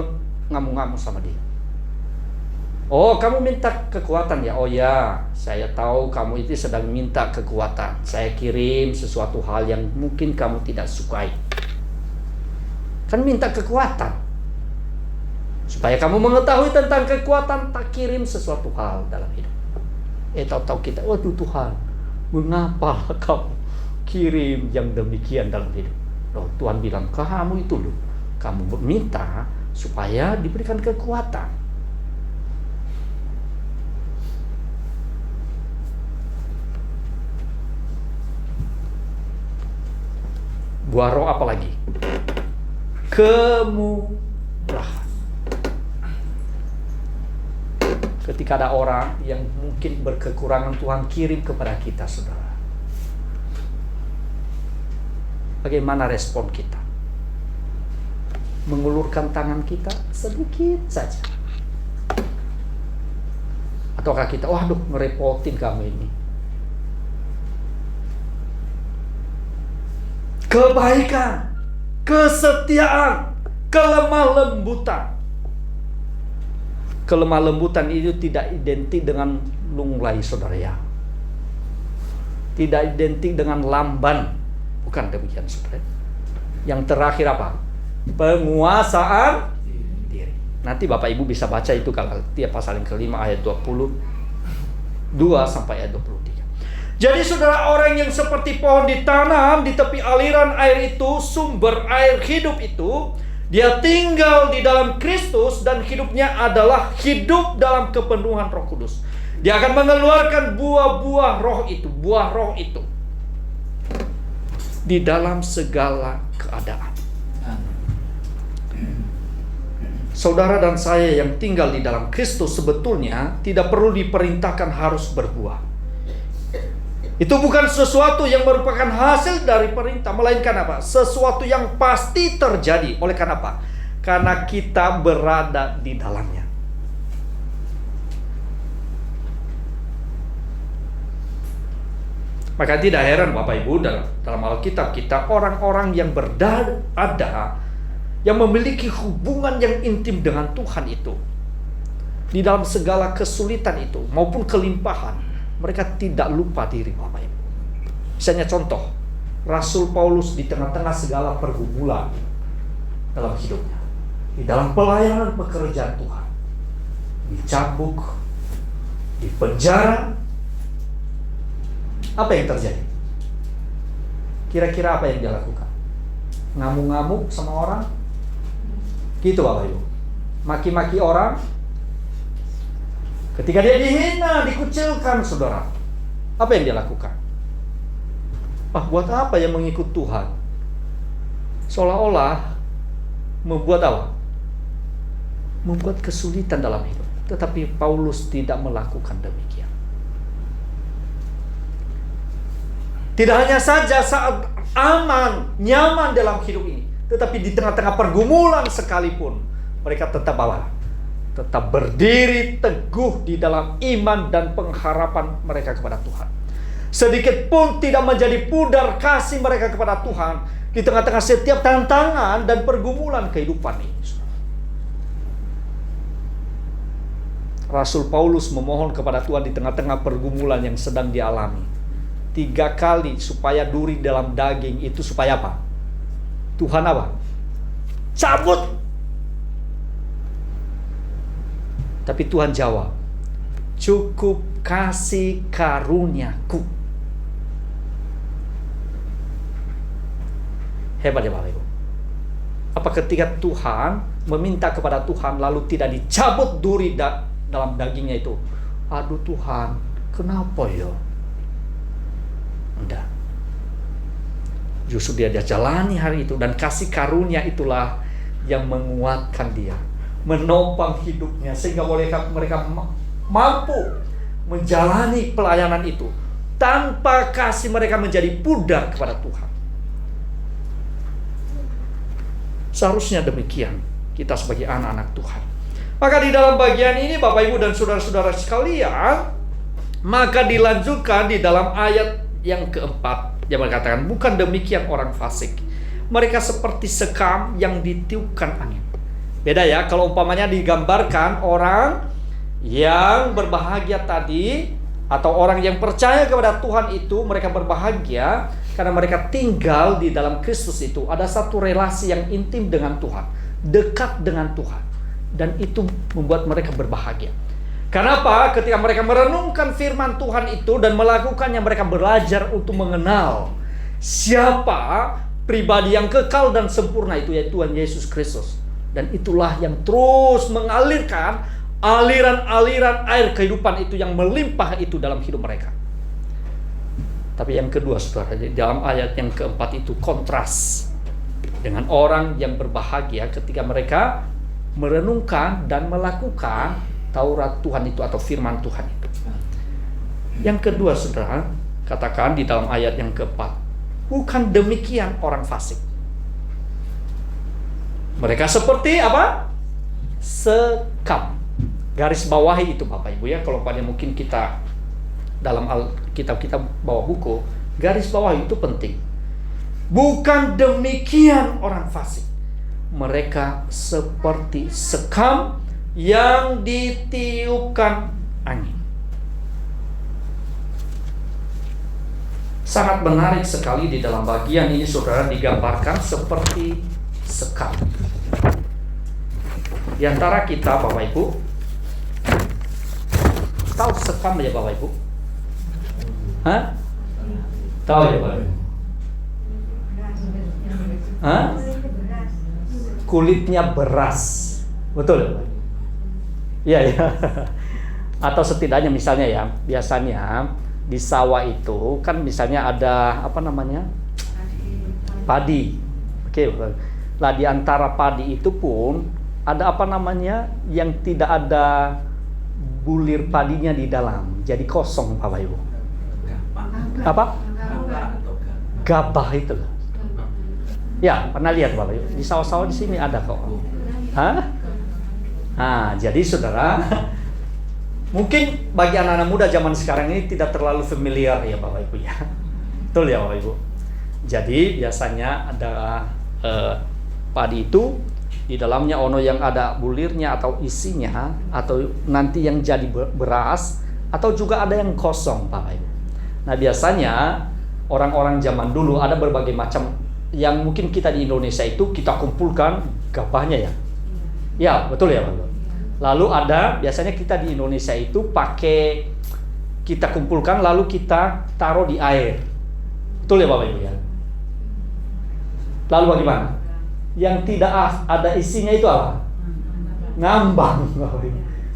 ngamuk-ngamuk sama Dia. Oh, kamu minta kekuatan ya? Oh ya, saya tahu kamu itu sedang minta kekuatan. Saya kirim sesuatu hal yang mungkin kamu tidak sukai. Kan minta kekuatan. Supaya kamu mengetahui tentang kekuatan, tak kirim sesuatu hal dalam hidup. Tahu-tahu kita, waduh Tuhan, mengapa kamu kirim yang demikian dalam hidup? Loh, Tuhan bilang, kamu itu loh, kamu minta supaya diberikan kekuatan. Buah roh apa lagi? Kemurahan. Ketika ada orang yang mungkin berkekurangan, Tuhan kirim kepada kita, saudara. Bagaimana respon kita? Mengulurkan tangan kita sedikit saja? Ataukah kita, waduh ngerepotin kamu ini? Kebaikan, kesetiaan, kelemah lembutan. Kelemah lembutan itu tidak identik dengan lunglai, saudara ya. Tidak identik dengan lamban. Bukan demikian, saudara. Yang terakhir apa? Penguasaan diri. Nanti Bapak Ibu bisa baca itu Galatia pasal yang ke-5 ayat 22 sampai ayat 23. Jadi saudara, orang yang seperti pohon ditanam di tepi aliran air itu, sumber air hidup itu, dia tinggal di dalam Kristus dan hidupnya adalah hidup dalam kepenuhan Roh Kudus. Dia akan mengeluarkan buah-buah roh itu di dalam segala keadaan. Saudara dan saya yang tinggal di dalam Kristus sebetulnya tidak perlu diperintahkan harus berbuah. Itu bukan sesuatu yang merupakan hasil dari perintah, melainkan apa? Sesuatu yang pasti terjadi. Oleh karena apa? Karena kita berada di dalamnya. Maka tidak heran Bapak Ibu, dalam Alkitab kita, orang-orang yang berada, yang memiliki hubungan yang intim dengan Tuhan itu, di dalam segala kesulitan itu maupun kelimpahan, mereka tidak lupa diri Bapak Ibu. Misalnya contoh, Rasul Paulus di tengah-tengah segala pergumulan dalam hidupnya, di dalam pelayanan pekerjaan Tuhan, dicambuk, dipenjara, apa yang terjadi? Kira-kira apa yang dia lakukan? Ngamuk-ngamuk sama orang? Gitu Bapak Ibu. Maki-maki orang. Ketika dia dihina, dikucilkan saudara, apa yang dia lakukan? Buat apa yang mengikut Tuhan? Seolah-olah membuat apa? Membuat kesulitan dalam hidup. Tetapi Paulus tidak melakukan demikian. Tidak hanya saja saat aman, nyaman dalam hidup ini, tetapi di tengah-tengah pergumulan sekalipun, mereka tetap apa? Tetap berdiri teguh di dalam iman dan pengharapan mereka kepada Tuhan. Sedikit pun tidak menjadi pudar kasih mereka kepada Tuhan di tengah-tengah setiap tantangan dan pergumulan kehidupan ini. Rasul Paulus memohon kepada Tuhan di tengah-tengah pergumulan yang sedang dialami 3 kali supaya duri dalam daging itu supaya apa? Tuhan apa? Cabut. Tapi Tuhan jawab, cukup kasih karuniaku. Hebat ya Bapak Ibu. Apa ketika Tuhan meminta kepada Tuhan lalu tidak dicabut duri dalam dagingnya itu? Aduh Tuhan, kenapa ya? Enggak. Justru dia jalani hari itu, dan kasih karunia itulah yang menguatkan dia, menopang hidupnya, sehingga mereka mampu menjalani pelayanan itu tanpa kasih mereka menjadi pudar kepada Tuhan. Seharusnya demikian kita sebagai anak-anak Tuhan. Maka di dalam bagian ini Bapak Ibu dan saudara-saudara sekalian, maka dilanjutkan di dalam ayat yang keempat, yang mengatakan, bukan demikian orang fasik. Mereka seperti sekam yang ditiupkan angin. Beda ya, kalau umpamanya digambarkan orang yang berbahagia tadi, atau orang yang percaya kepada Tuhan itu, mereka berbahagia karena mereka tinggal di dalam Kristus itu. Ada satu relasi yang intim dengan Tuhan, dekat dengan Tuhan, dan itu membuat mereka berbahagia. Kenapa? Ketika mereka merenungkan firman Tuhan itu dan melakukannya, mereka belajar untuk mengenal siapa pribadi yang kekal dan sempurna itu, yaitu Tuhan Yesus Kristus. Dan itulah yang terus mengalirkan aliran-aliran air kehidupan itu yang melimpah itu dalam hidup mereka. Tapi yang kedua saudara, dalam ayat yang keempat itu kontras dengan orang yang berbahagia ketika mereka merenungkan dan melakukan Taurat Tuhan itu atau firman Tuhan itu. Yang kedua saudara, katakan di dalam ayat yang keempat, bukan demikian orang fasik. Mereka seperti apa? Sekam. Garis bawahi itu Bapak Ibu ya, kalau pada mungkin kita dalam Alkitab kita bawa buku, garis bawahi itu penting. Bukan demikian orang fasik. Mereka seperti sekam yang ditiupkan angin. Sangat menarik sekali di dalam bagian ini saudara, digambarkan seperti sekam. Di antara kita Bapak Ibu, tahu sekam ya Bapak Ibu? Hah? Tahu ya Bapak Ibu? Hah? Kulitnya beras, betul ya Bapak? Iya ya. Atau setidaknya misalnya ya, biasanya di sawah itu kan misalnya ada apa namanya? Padi. Oke, lah di antara padi itu pun ada apa namanya yang tidak ada bulir padinya di dalam, jadi kosong Bapak Ibu. Apa? Gabah itu. Ya, pernah lihat Bapak Ibu? Di sawah-sawah di sini ada kok. Hah? Nah, jadi saudara, mungkin bagi anak-anak muda zaman sekarang ini tidak terlalu familiar ya Bapak Ibu ya. Betul ya Bapak Ibu? Jadi biasanya ada padi itu di dalamnya ono yang ada bulirnya atau isinya, atau nanti yang jadi beras, atau juga ada yang kosong Bapak Ibu. Nah biasanya orang-orang zaman dulu ada berbagai macam yang mungkin kita di Indonesia itu kita kumpulkan gabahnya ya. Ya betul ya Bapak Ibu. Lalu ada biasanya kita di Indonesia itu pakai, kita kumpulkan lalu kita taruh di air. Betul ya Bapak Ibu ya. Lalu bagaimana? Yang tidak ada isinya itu apa? Ngambang.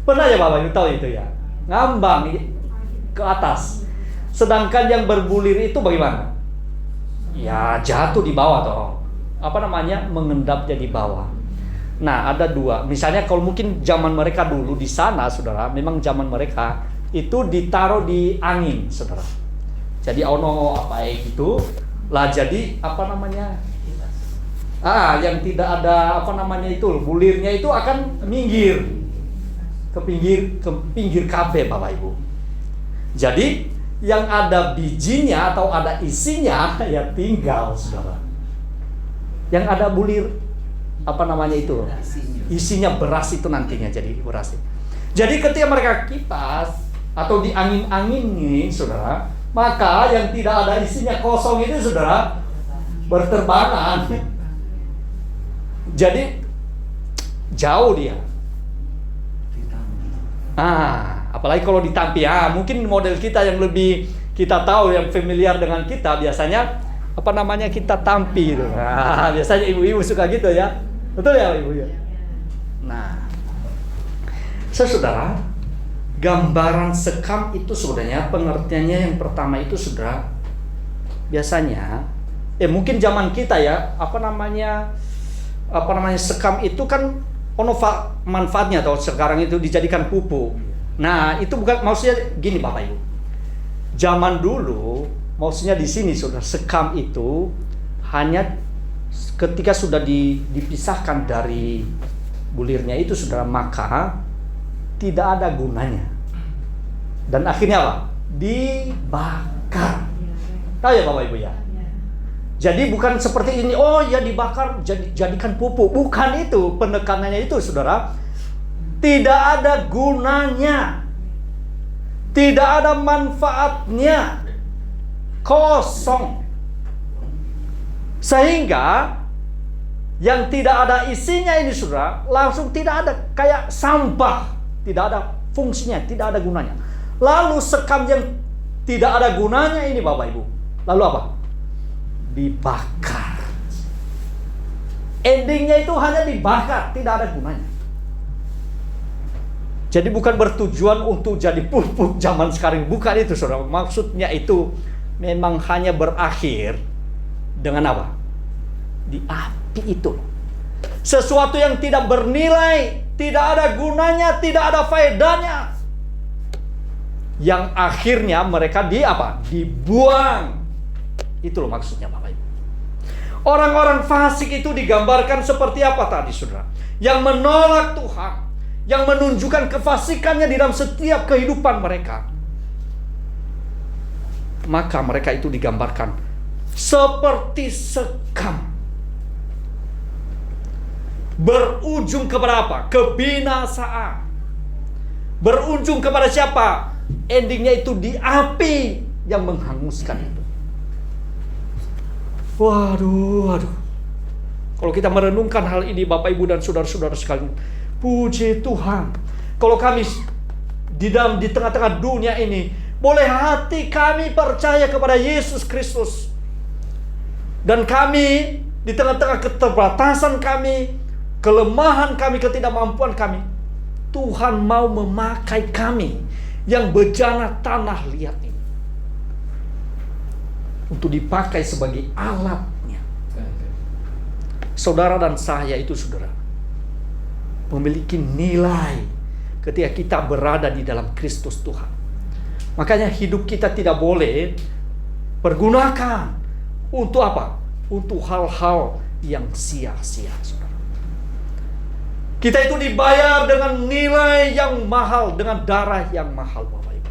Pernah ya Bapak Ibu tahu itu ya? Ngambang ke atas. Sedangkan yang berbulir itu bagaimana? Ya jatuh di bawah toh. Apa namanya? Mengendapnya di bawah. Nah ada dua. Misalnya kalau mungkin zaman mereka dulu di sana saudara, memang zaman mereka itu ditaruh di angin saudara. Jadi ono apa gitu. Lah jadi apa namanya? Yang tidak ada apa namanya itu bulirnya itu akan minggir ke pinggir kafe Bapak Ibu. Jadi yang ada bijinya atau ada isinya ya tinggal saudara. Yang ada bulir apa namanya itu isinya beras itu nantinya jadi beras. Jadi ketika mereka kipas atau di angin-angin saudara, maka yang tidak ada isinya kosong itu saudara berterbangan. Jadi jauh dia. Apalagi kalau ditampi, mungkin model kita yang lebih kita tahu, yang familiar dengan kita biasanya apa namanya kita tampi gitu. Biasanya ibu-ibu suka gitu ya. Betul ya ibu ya. Nah, saudara, gambaran sekam itu sebenarnya pengertiannya yang pertama itu saudara, biasanya mungkin zaman kita ya, apa namanya sekam itu kan ono manfaatnya atau sekarang itu dijadikan pupuk. Nah itu bukan maksudnya gini Bapak Ibu. Zaman dulu maksudnya di sini sudah sekam itu hanya ketika sudah dipisahkan dari bulirnya itu saudara, maka tidak ada gunanya. Dan akhirnya apa? Dibakar. Tahu ya Bapak Ibu ya? Jadi bukan seperti ini, dibakar jadikan pupuk. Bukan itu, penekanannya itu saudara. Tidak ada gunanya. Tidak ada manfaatnya. Kosong. Sehingga yang tidak ada isinya ini saudara, langsung tidak ada, kayak sampah. Tidak ada fungsinya, tidak ada gunanya. Lalu sekam yang tidak ada gunanya ini Bapak Ibu, lalu apa? Dibakar. Endingnya itu hanya dibakar, tidak ada gunanya. Jadi bukan bertujuan untuk jadi pupuk zaman sekarang, bukan itu saudara. Maksudnya itu memang hanya berakhir dengan apa? Di api itu. Sesuatu yang tidak bernilai, tidak ada gunanya, tidak ada faedahnya. Yang akhirnya mereka dibuang. Itu loh maksudnya Bapak Ibu. Orang-orang fasik itu digambarkan seperti apa tadi saudara? Yang menolak Tuhan, yang menunjukkan kefasikannya di dalam setiap kehidupan mereka. Maka mereka itu digambarkan seperti sekam. Berujung kepada apa? Kebinasaan. Berujung kepada siapa? Endingnya itu di api yang menghanguskan itu. Waduh. Kalau kita merenungkan hal ini Bapak Ibu dan saudara-saudara sekalian, Puji Tuhan. Kalau kami di tengah-tengah dunia ini, boleh hati kami percaya kepada Yesus Kristus. Dan kami di tengah-tengah keterbatasan kami, kelemahan kami, ketidakmampuan kami, Tuhan mau memakai kami yang bejana tanah liat ini untuk dipakai sebagai alatnya. Saudara dan saya itu, saudara, memiliki nilai ketika kita berada di dalam Kristus Tuhan. Makanya hidup kita tidak boleh pergunakan untuk apa? Untuk hal-hal yang sia-sia, saudara. Kita itu dibayar dengan nilai yang mahal, dengan darah yang mahal, Bapak Ibu.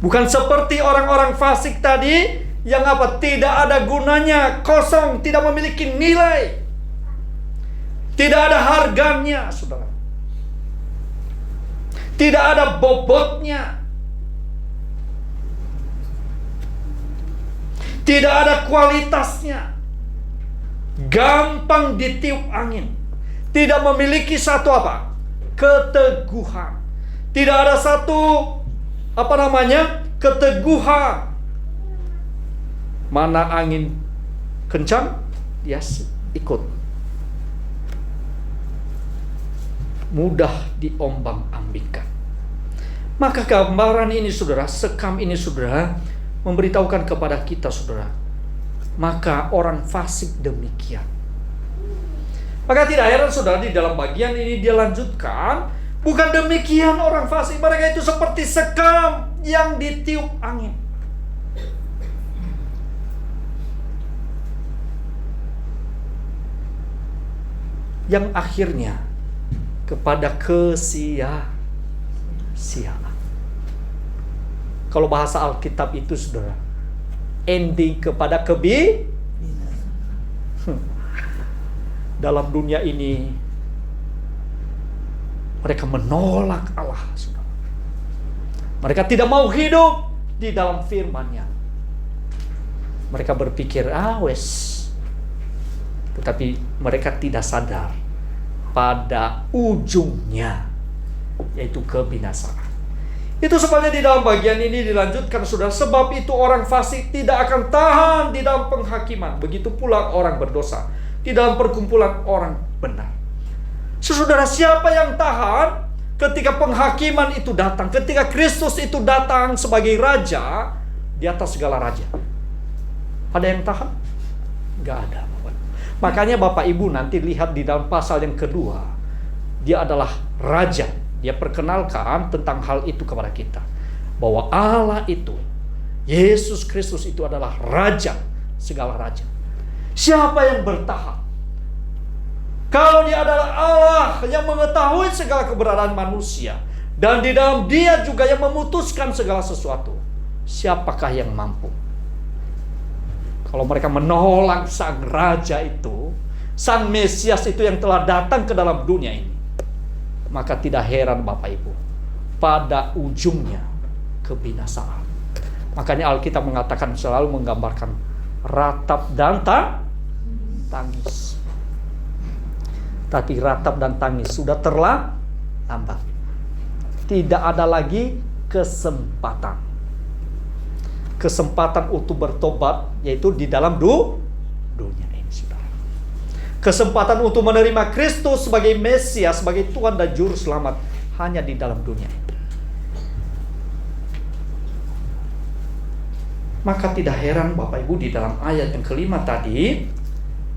Bukan seperti orang-orang fasik tadi yang apa? Tidak ada gunanya, kosong, tidak memiliki nilai, tidak ada harganya, saudara. Tidak ada bobotnya, tidak ada kualitasnya, gampang ditiup angin, tidak memiliki satu apa? Keteguhan. Tidak ada satu keteguhan. Mana angin kencang, dia ikut. Mudah diombang-ambingkan. Maka gambaran ini, saudara, sekam ini, saudara, memberitahukan kepada kita, saudara, maka orang fasik demikian. Maka tidak heran, saudara, di dalam bagian ini dia lanjutkan, bukan demikian orang fasik, mereka itu seperti sekam yang ditiup angin. Yang akhirnya kepada kesia-siaan. Kalau bahasa Alkitab itu, saudara, ending kepada dalam dunia ini mereka menolak Allah, saudara. Mereka tidak mau hidup di dalam firman-Nya. Mereka berpikir, tetapi mereka tidak sadar pada ujungnya, yaitu kebinasaan. Itu sebabnya di dalam bagian ini dilanjutkan, saudara, sebab itu orang fasik tidak akan tahan di dalam penghakiman, begitu pula orang berdosa di dalam perkumpulan orang benar. Saudara, siapa yang tahan ketika penghakiman itu datang, ketika Kristus itu datang sebagai raja di atas segala raja? Ada yang tahan? Gak ada. Makanya Bapak Ibu nanti lihat di dalam pasal yang kedua, dia adalah raja. Dia perkenalkan tentang hal itu kepada kita, bahwa Allah itu, Yesus Kristus itu adalah raja segala raja. Siapa yang bertahan? Kalau dia adalah Allah yang mengetahui segala keberadaan manusia, dan di dalam dia juga yang memutuskan segala sesuatu, siapakah yang mampu? Kalau mereka menolak sang raja itu, sang Mesias itu yang telah datang ke dalam dunia ini, maka tidak heran Bapak Ibu, pada ujungnya kebinasaan. Makanya Alkitab mengatakan, selalu menggambarkan ratap dan tangis. Tapi ratap dan tangis sudah terlambat. Tidak ada lagi kesempatan untuk bertobat, yaitu di dalam dunia ini, saudara. Kesempatan untuk menerima Kristus sebagai Mesias, sebagai Tuhan dan Juru Selamat, hanya di dalam dunia ini. Maka tidak heran Bapak Ibu, di dalam ayat yang kelima tadi,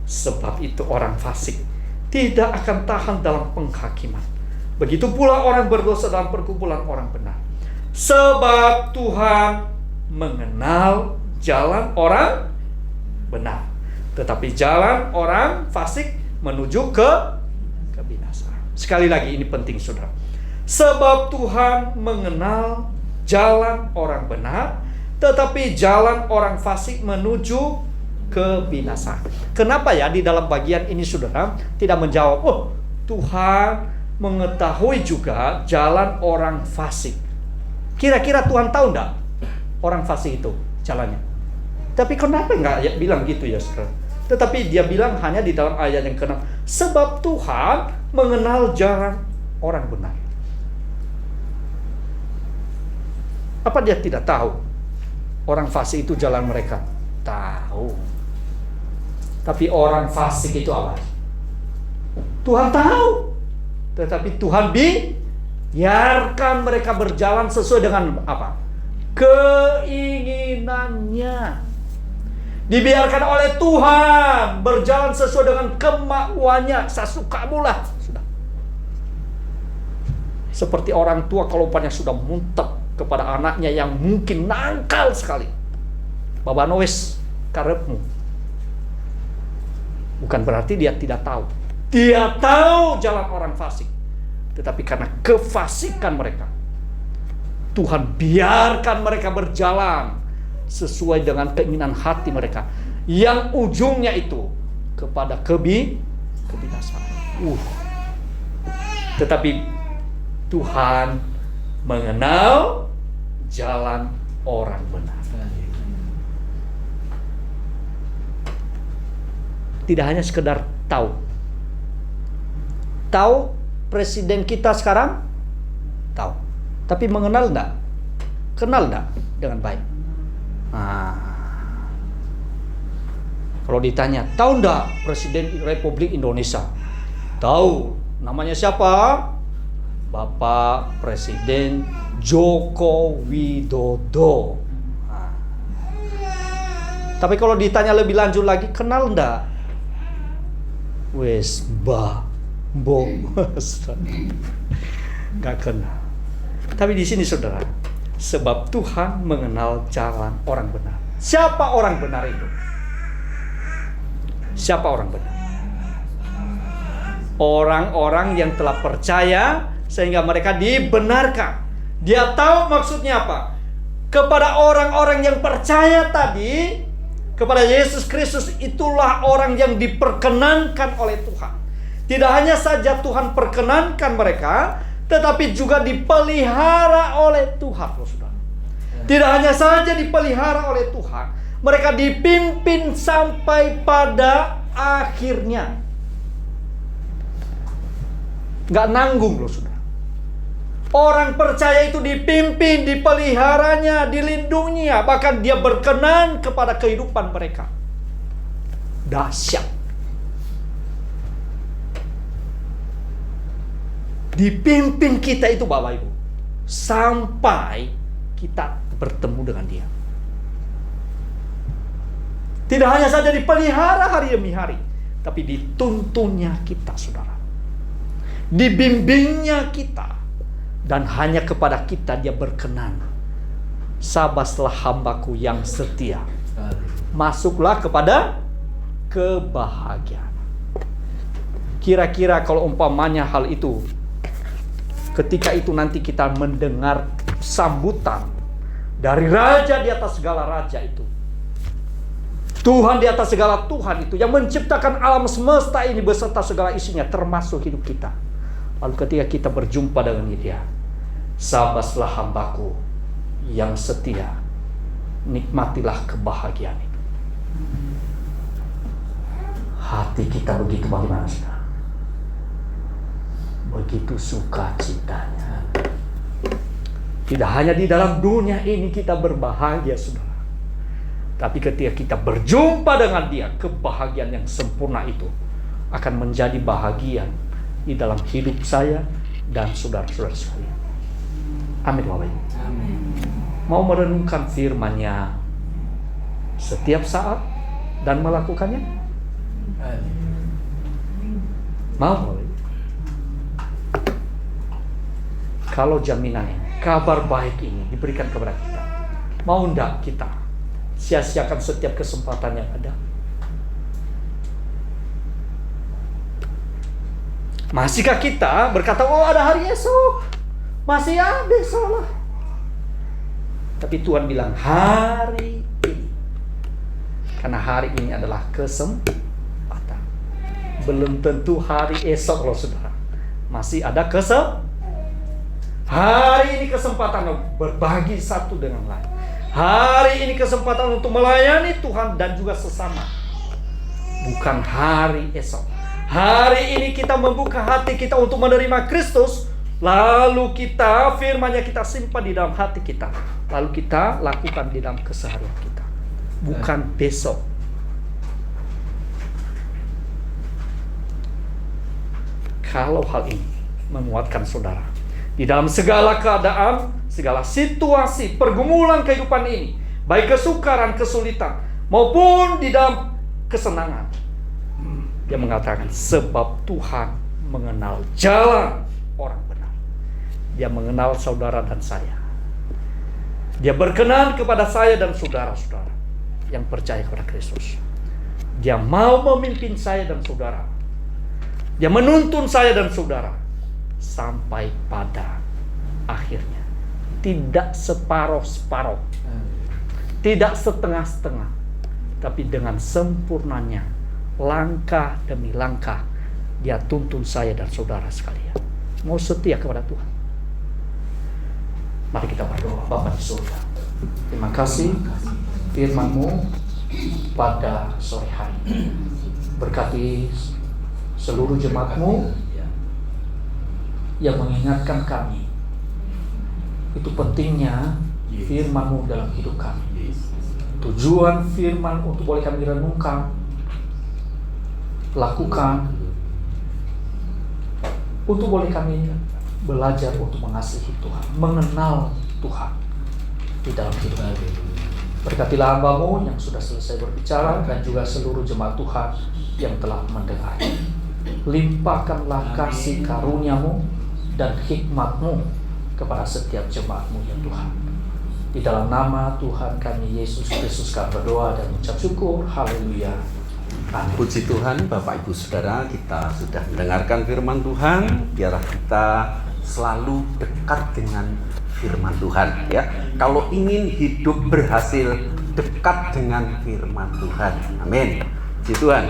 sebab itu orang fasik tidak akan tahan dalam penghakiman, begitu pula orang berdosa dalam perkumpulan orang benar. Sebab Tuhan mengenal jalan orang benar, tetapi jalan orang fasik menuju ke kebinasaan. Sekali lagi ini penting, saudara. Sebab Tuhan mengenal jalan orang benar, tetapi jalan orang fasik menuju kebinasaan. Kenapa ya di dalam bagian ini, saudara, tidak menjawab, Tuhan mengetahui juga jalan orang fasik. Kira-kira Tuhan tahu enggak orang fasik itu jalannya? Tapi kenapa enggak bilang gitu ya, saudara? Tetapi dia bilang hanya di dalam ayat yang ke-6, Sebab Tuhan mengenal jalan orang benar. Apa dia tidak tahu? Orang fasik itu jalan mereka. Tahu. Tapi orang fasik itu apa? Tuhan tahu. Tetapi Tuhan biarkan mereka berjalan sesuai dengan apa? Keinginannya. Dibiarkan oleh Tuhan berjalan sesuai dengan kemauannya. Saya suka mula. Sudah. Seperti orang tua kalau umpamanya sudah muntah kepada anaknya yang mungkin nangkal sekali. Baba Noes karepmu. Bukan berarti dia tidak tahu. Dia tahu jalan orang fasik. Tetapi karena kefasikan mereka, Tuhan biarkan mereka berjalan sesuai dengan keinginan hati mereka, yang ujungnya itu kepada kebinasaan. Tetapi Tuhan mengenal jalan orang benar. Tidak hanya sekedar tahu. Tahu presiden kita sekarang? Tahu. Tapi mengenal enggak? Kenal enggak dengan baik? Kalau ditanya, tahu enggak Presiden Republik Indonesia? Tahu. Namanya siapa? Bapak Presiden Joko Widodo. Tapi kalau ditanya lebih lanjut lagi, kenal enggak? Wes gak kenal. Tapi di sini saudara, sebab Tuhan mengenal jalan orang benar. Siapa orang benar itu? Siapa orang benar? Orang-orang yang telah percaya sehingga mereka dibenarkan. Dia tahu maksudnya apa? Kepada orang-orang yang percaya tadi kepada Yesus Kristus, itulah orang yang diperkenankan oleh Tuhan. Tidak hanya saja Tuhan perkenankan mereka, tetapi juga dipelihara oleh Tuhan, saudara. Tidak hanya saja dipelihara oleh Tuhan, mereka dipimpin sampai pada akhirnya. Gak nanggung loh, saudara. Orang percaya itu dipimpin, dipeliharanya, dilindunginya, bahkan dia berkenan kepada kehidupan mereka. Dahsyat. Dipimpin kita itu Bapak Ibu, sampai kita bertemu dengan dia. Tidak hanya saja dipelihara hari demi hari, tapi dituntunnya kita, saudara. Dibimbingnya kita. Dan hanya kepada kita dia berkenan. Sabaslah hambaku yang setia. Masuklah kepada kebahagiaan. Kira-kira kalau umpamanya hal itu, ketika itu nanti kita mendengar sambutan dari Raja di atas segala raja itu, Tuhan di atas segala Tuhan itu, yang menciptakan alam semesta ini beserta segala isinya, termasuk hidup kita. Lalu ketika kita berjumpa dengan dia, sabaslah hambaku yang setia, nikmatilah kebahagiaan itu. Hati kita begitu bagaimana, saudara? Begitu sukacitanya. Tidak hanya di dalam dunia ini kita berbahagia, saudara, tapi ketika kita berjumpa dengan dia, kebahagiaan yang sempurna itu akan menjadi bahagian di dalam hidup saya dan saudara-saudara sekalian. Amin Bapak Ibu. Mau merenungkan firman-Nya setiap saat dan melakukannya? Mau Bapak Ibu? Kalau jaminan ini, kabar baik ini diberikan kepada kita, mau enggak kita sia-siakan setiap kesempatan yang ada? Masihkah kita berkata, oh ada hari esok, masih ya besok lah. Tapi Tuhan bilang hari ini, karena hari ini adalah kesempatan. Belum tentu hari esok loh saudara. Masih ada hari ini kesempatan berbagi satu dengan lain. Hari ini kesempatan untuk melayani Tuhan dan juga sesama. Bukan hari esok. Hari ini kita membuka hati kita untuk menerima Kristus, lalu firman-Nya kita simpan di dalam hati kita, lalu kita lakukan di dalam keseharian kita, bukan besok. Kalau hal ini menguatkan saudara di dalam segala keadaan, segala situasi, pergumulan kehidupan ini, baik kesukaran, kesulitan, maupun di dalam kesenangan, dia mengatakan, sebab Tuhan mengenal jalan orang benar. Dia mengenal saudara dan saya. Dia berkenan kepada saya dan saudara-saudara yang percaya kepada Kristus. Dia mau memimpin saya dan saudara. Dia menuntun saya dan saudara sampai pada akhirnya. Tidak separuh-separuh, tidak setengah-setengah, tapi dengan sempurnanya, langkah demi langkah, Dia tuntun saya dan saudara sekalian. Mau setia kepada Tuhan. Mari kita berdoa. Bapa di surga, terima kasih firman-Mu pada sore hari ini. Berkati seluruh jemaat-Mu yang mengingatkan kami, itu pentingnya firman-Mu dalam hidup kami. Tujuan firman untuk boleh kami renungkan, lakukan, untuk boleh kami belajar untuk mengasihi Tuhan, mengenal Tuhan di dalam hidup kami. Berkatilah hamba-Mu yang sudah selesai berbicara, dan juga seluruh jemaat Tuhan yang telah mendengar. Limpahkanlah kasih karunia-Mu dan hikmat-Mu kepada setiap jemaat-Mu ya Tuhan. Di dalam nama Tuhan kami Yesus Kristus kami berdoa dan mengucap syukur. Haleluya. Puji Tuhan, Bapak Ibu Saudara, kita sudah mendengarkan firman Tuhan. Biarlah kita selalu dekat dengan firman Tuhan, ya. Kalau ingin hidup berhasil, dekat dengan firman Tuhan. Amin. Puji Tuhan.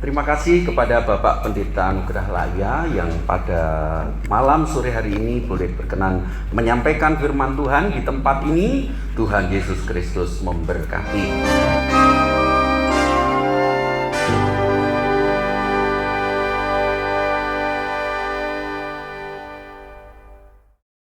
Terima kasih kepada Bapak Pendeta Nugrah Laya yang pada malam sore hari ini boleh berkenan menyampaikan firman Tuhan di tempat ini. Tuhan Yesus Kristus memberkati.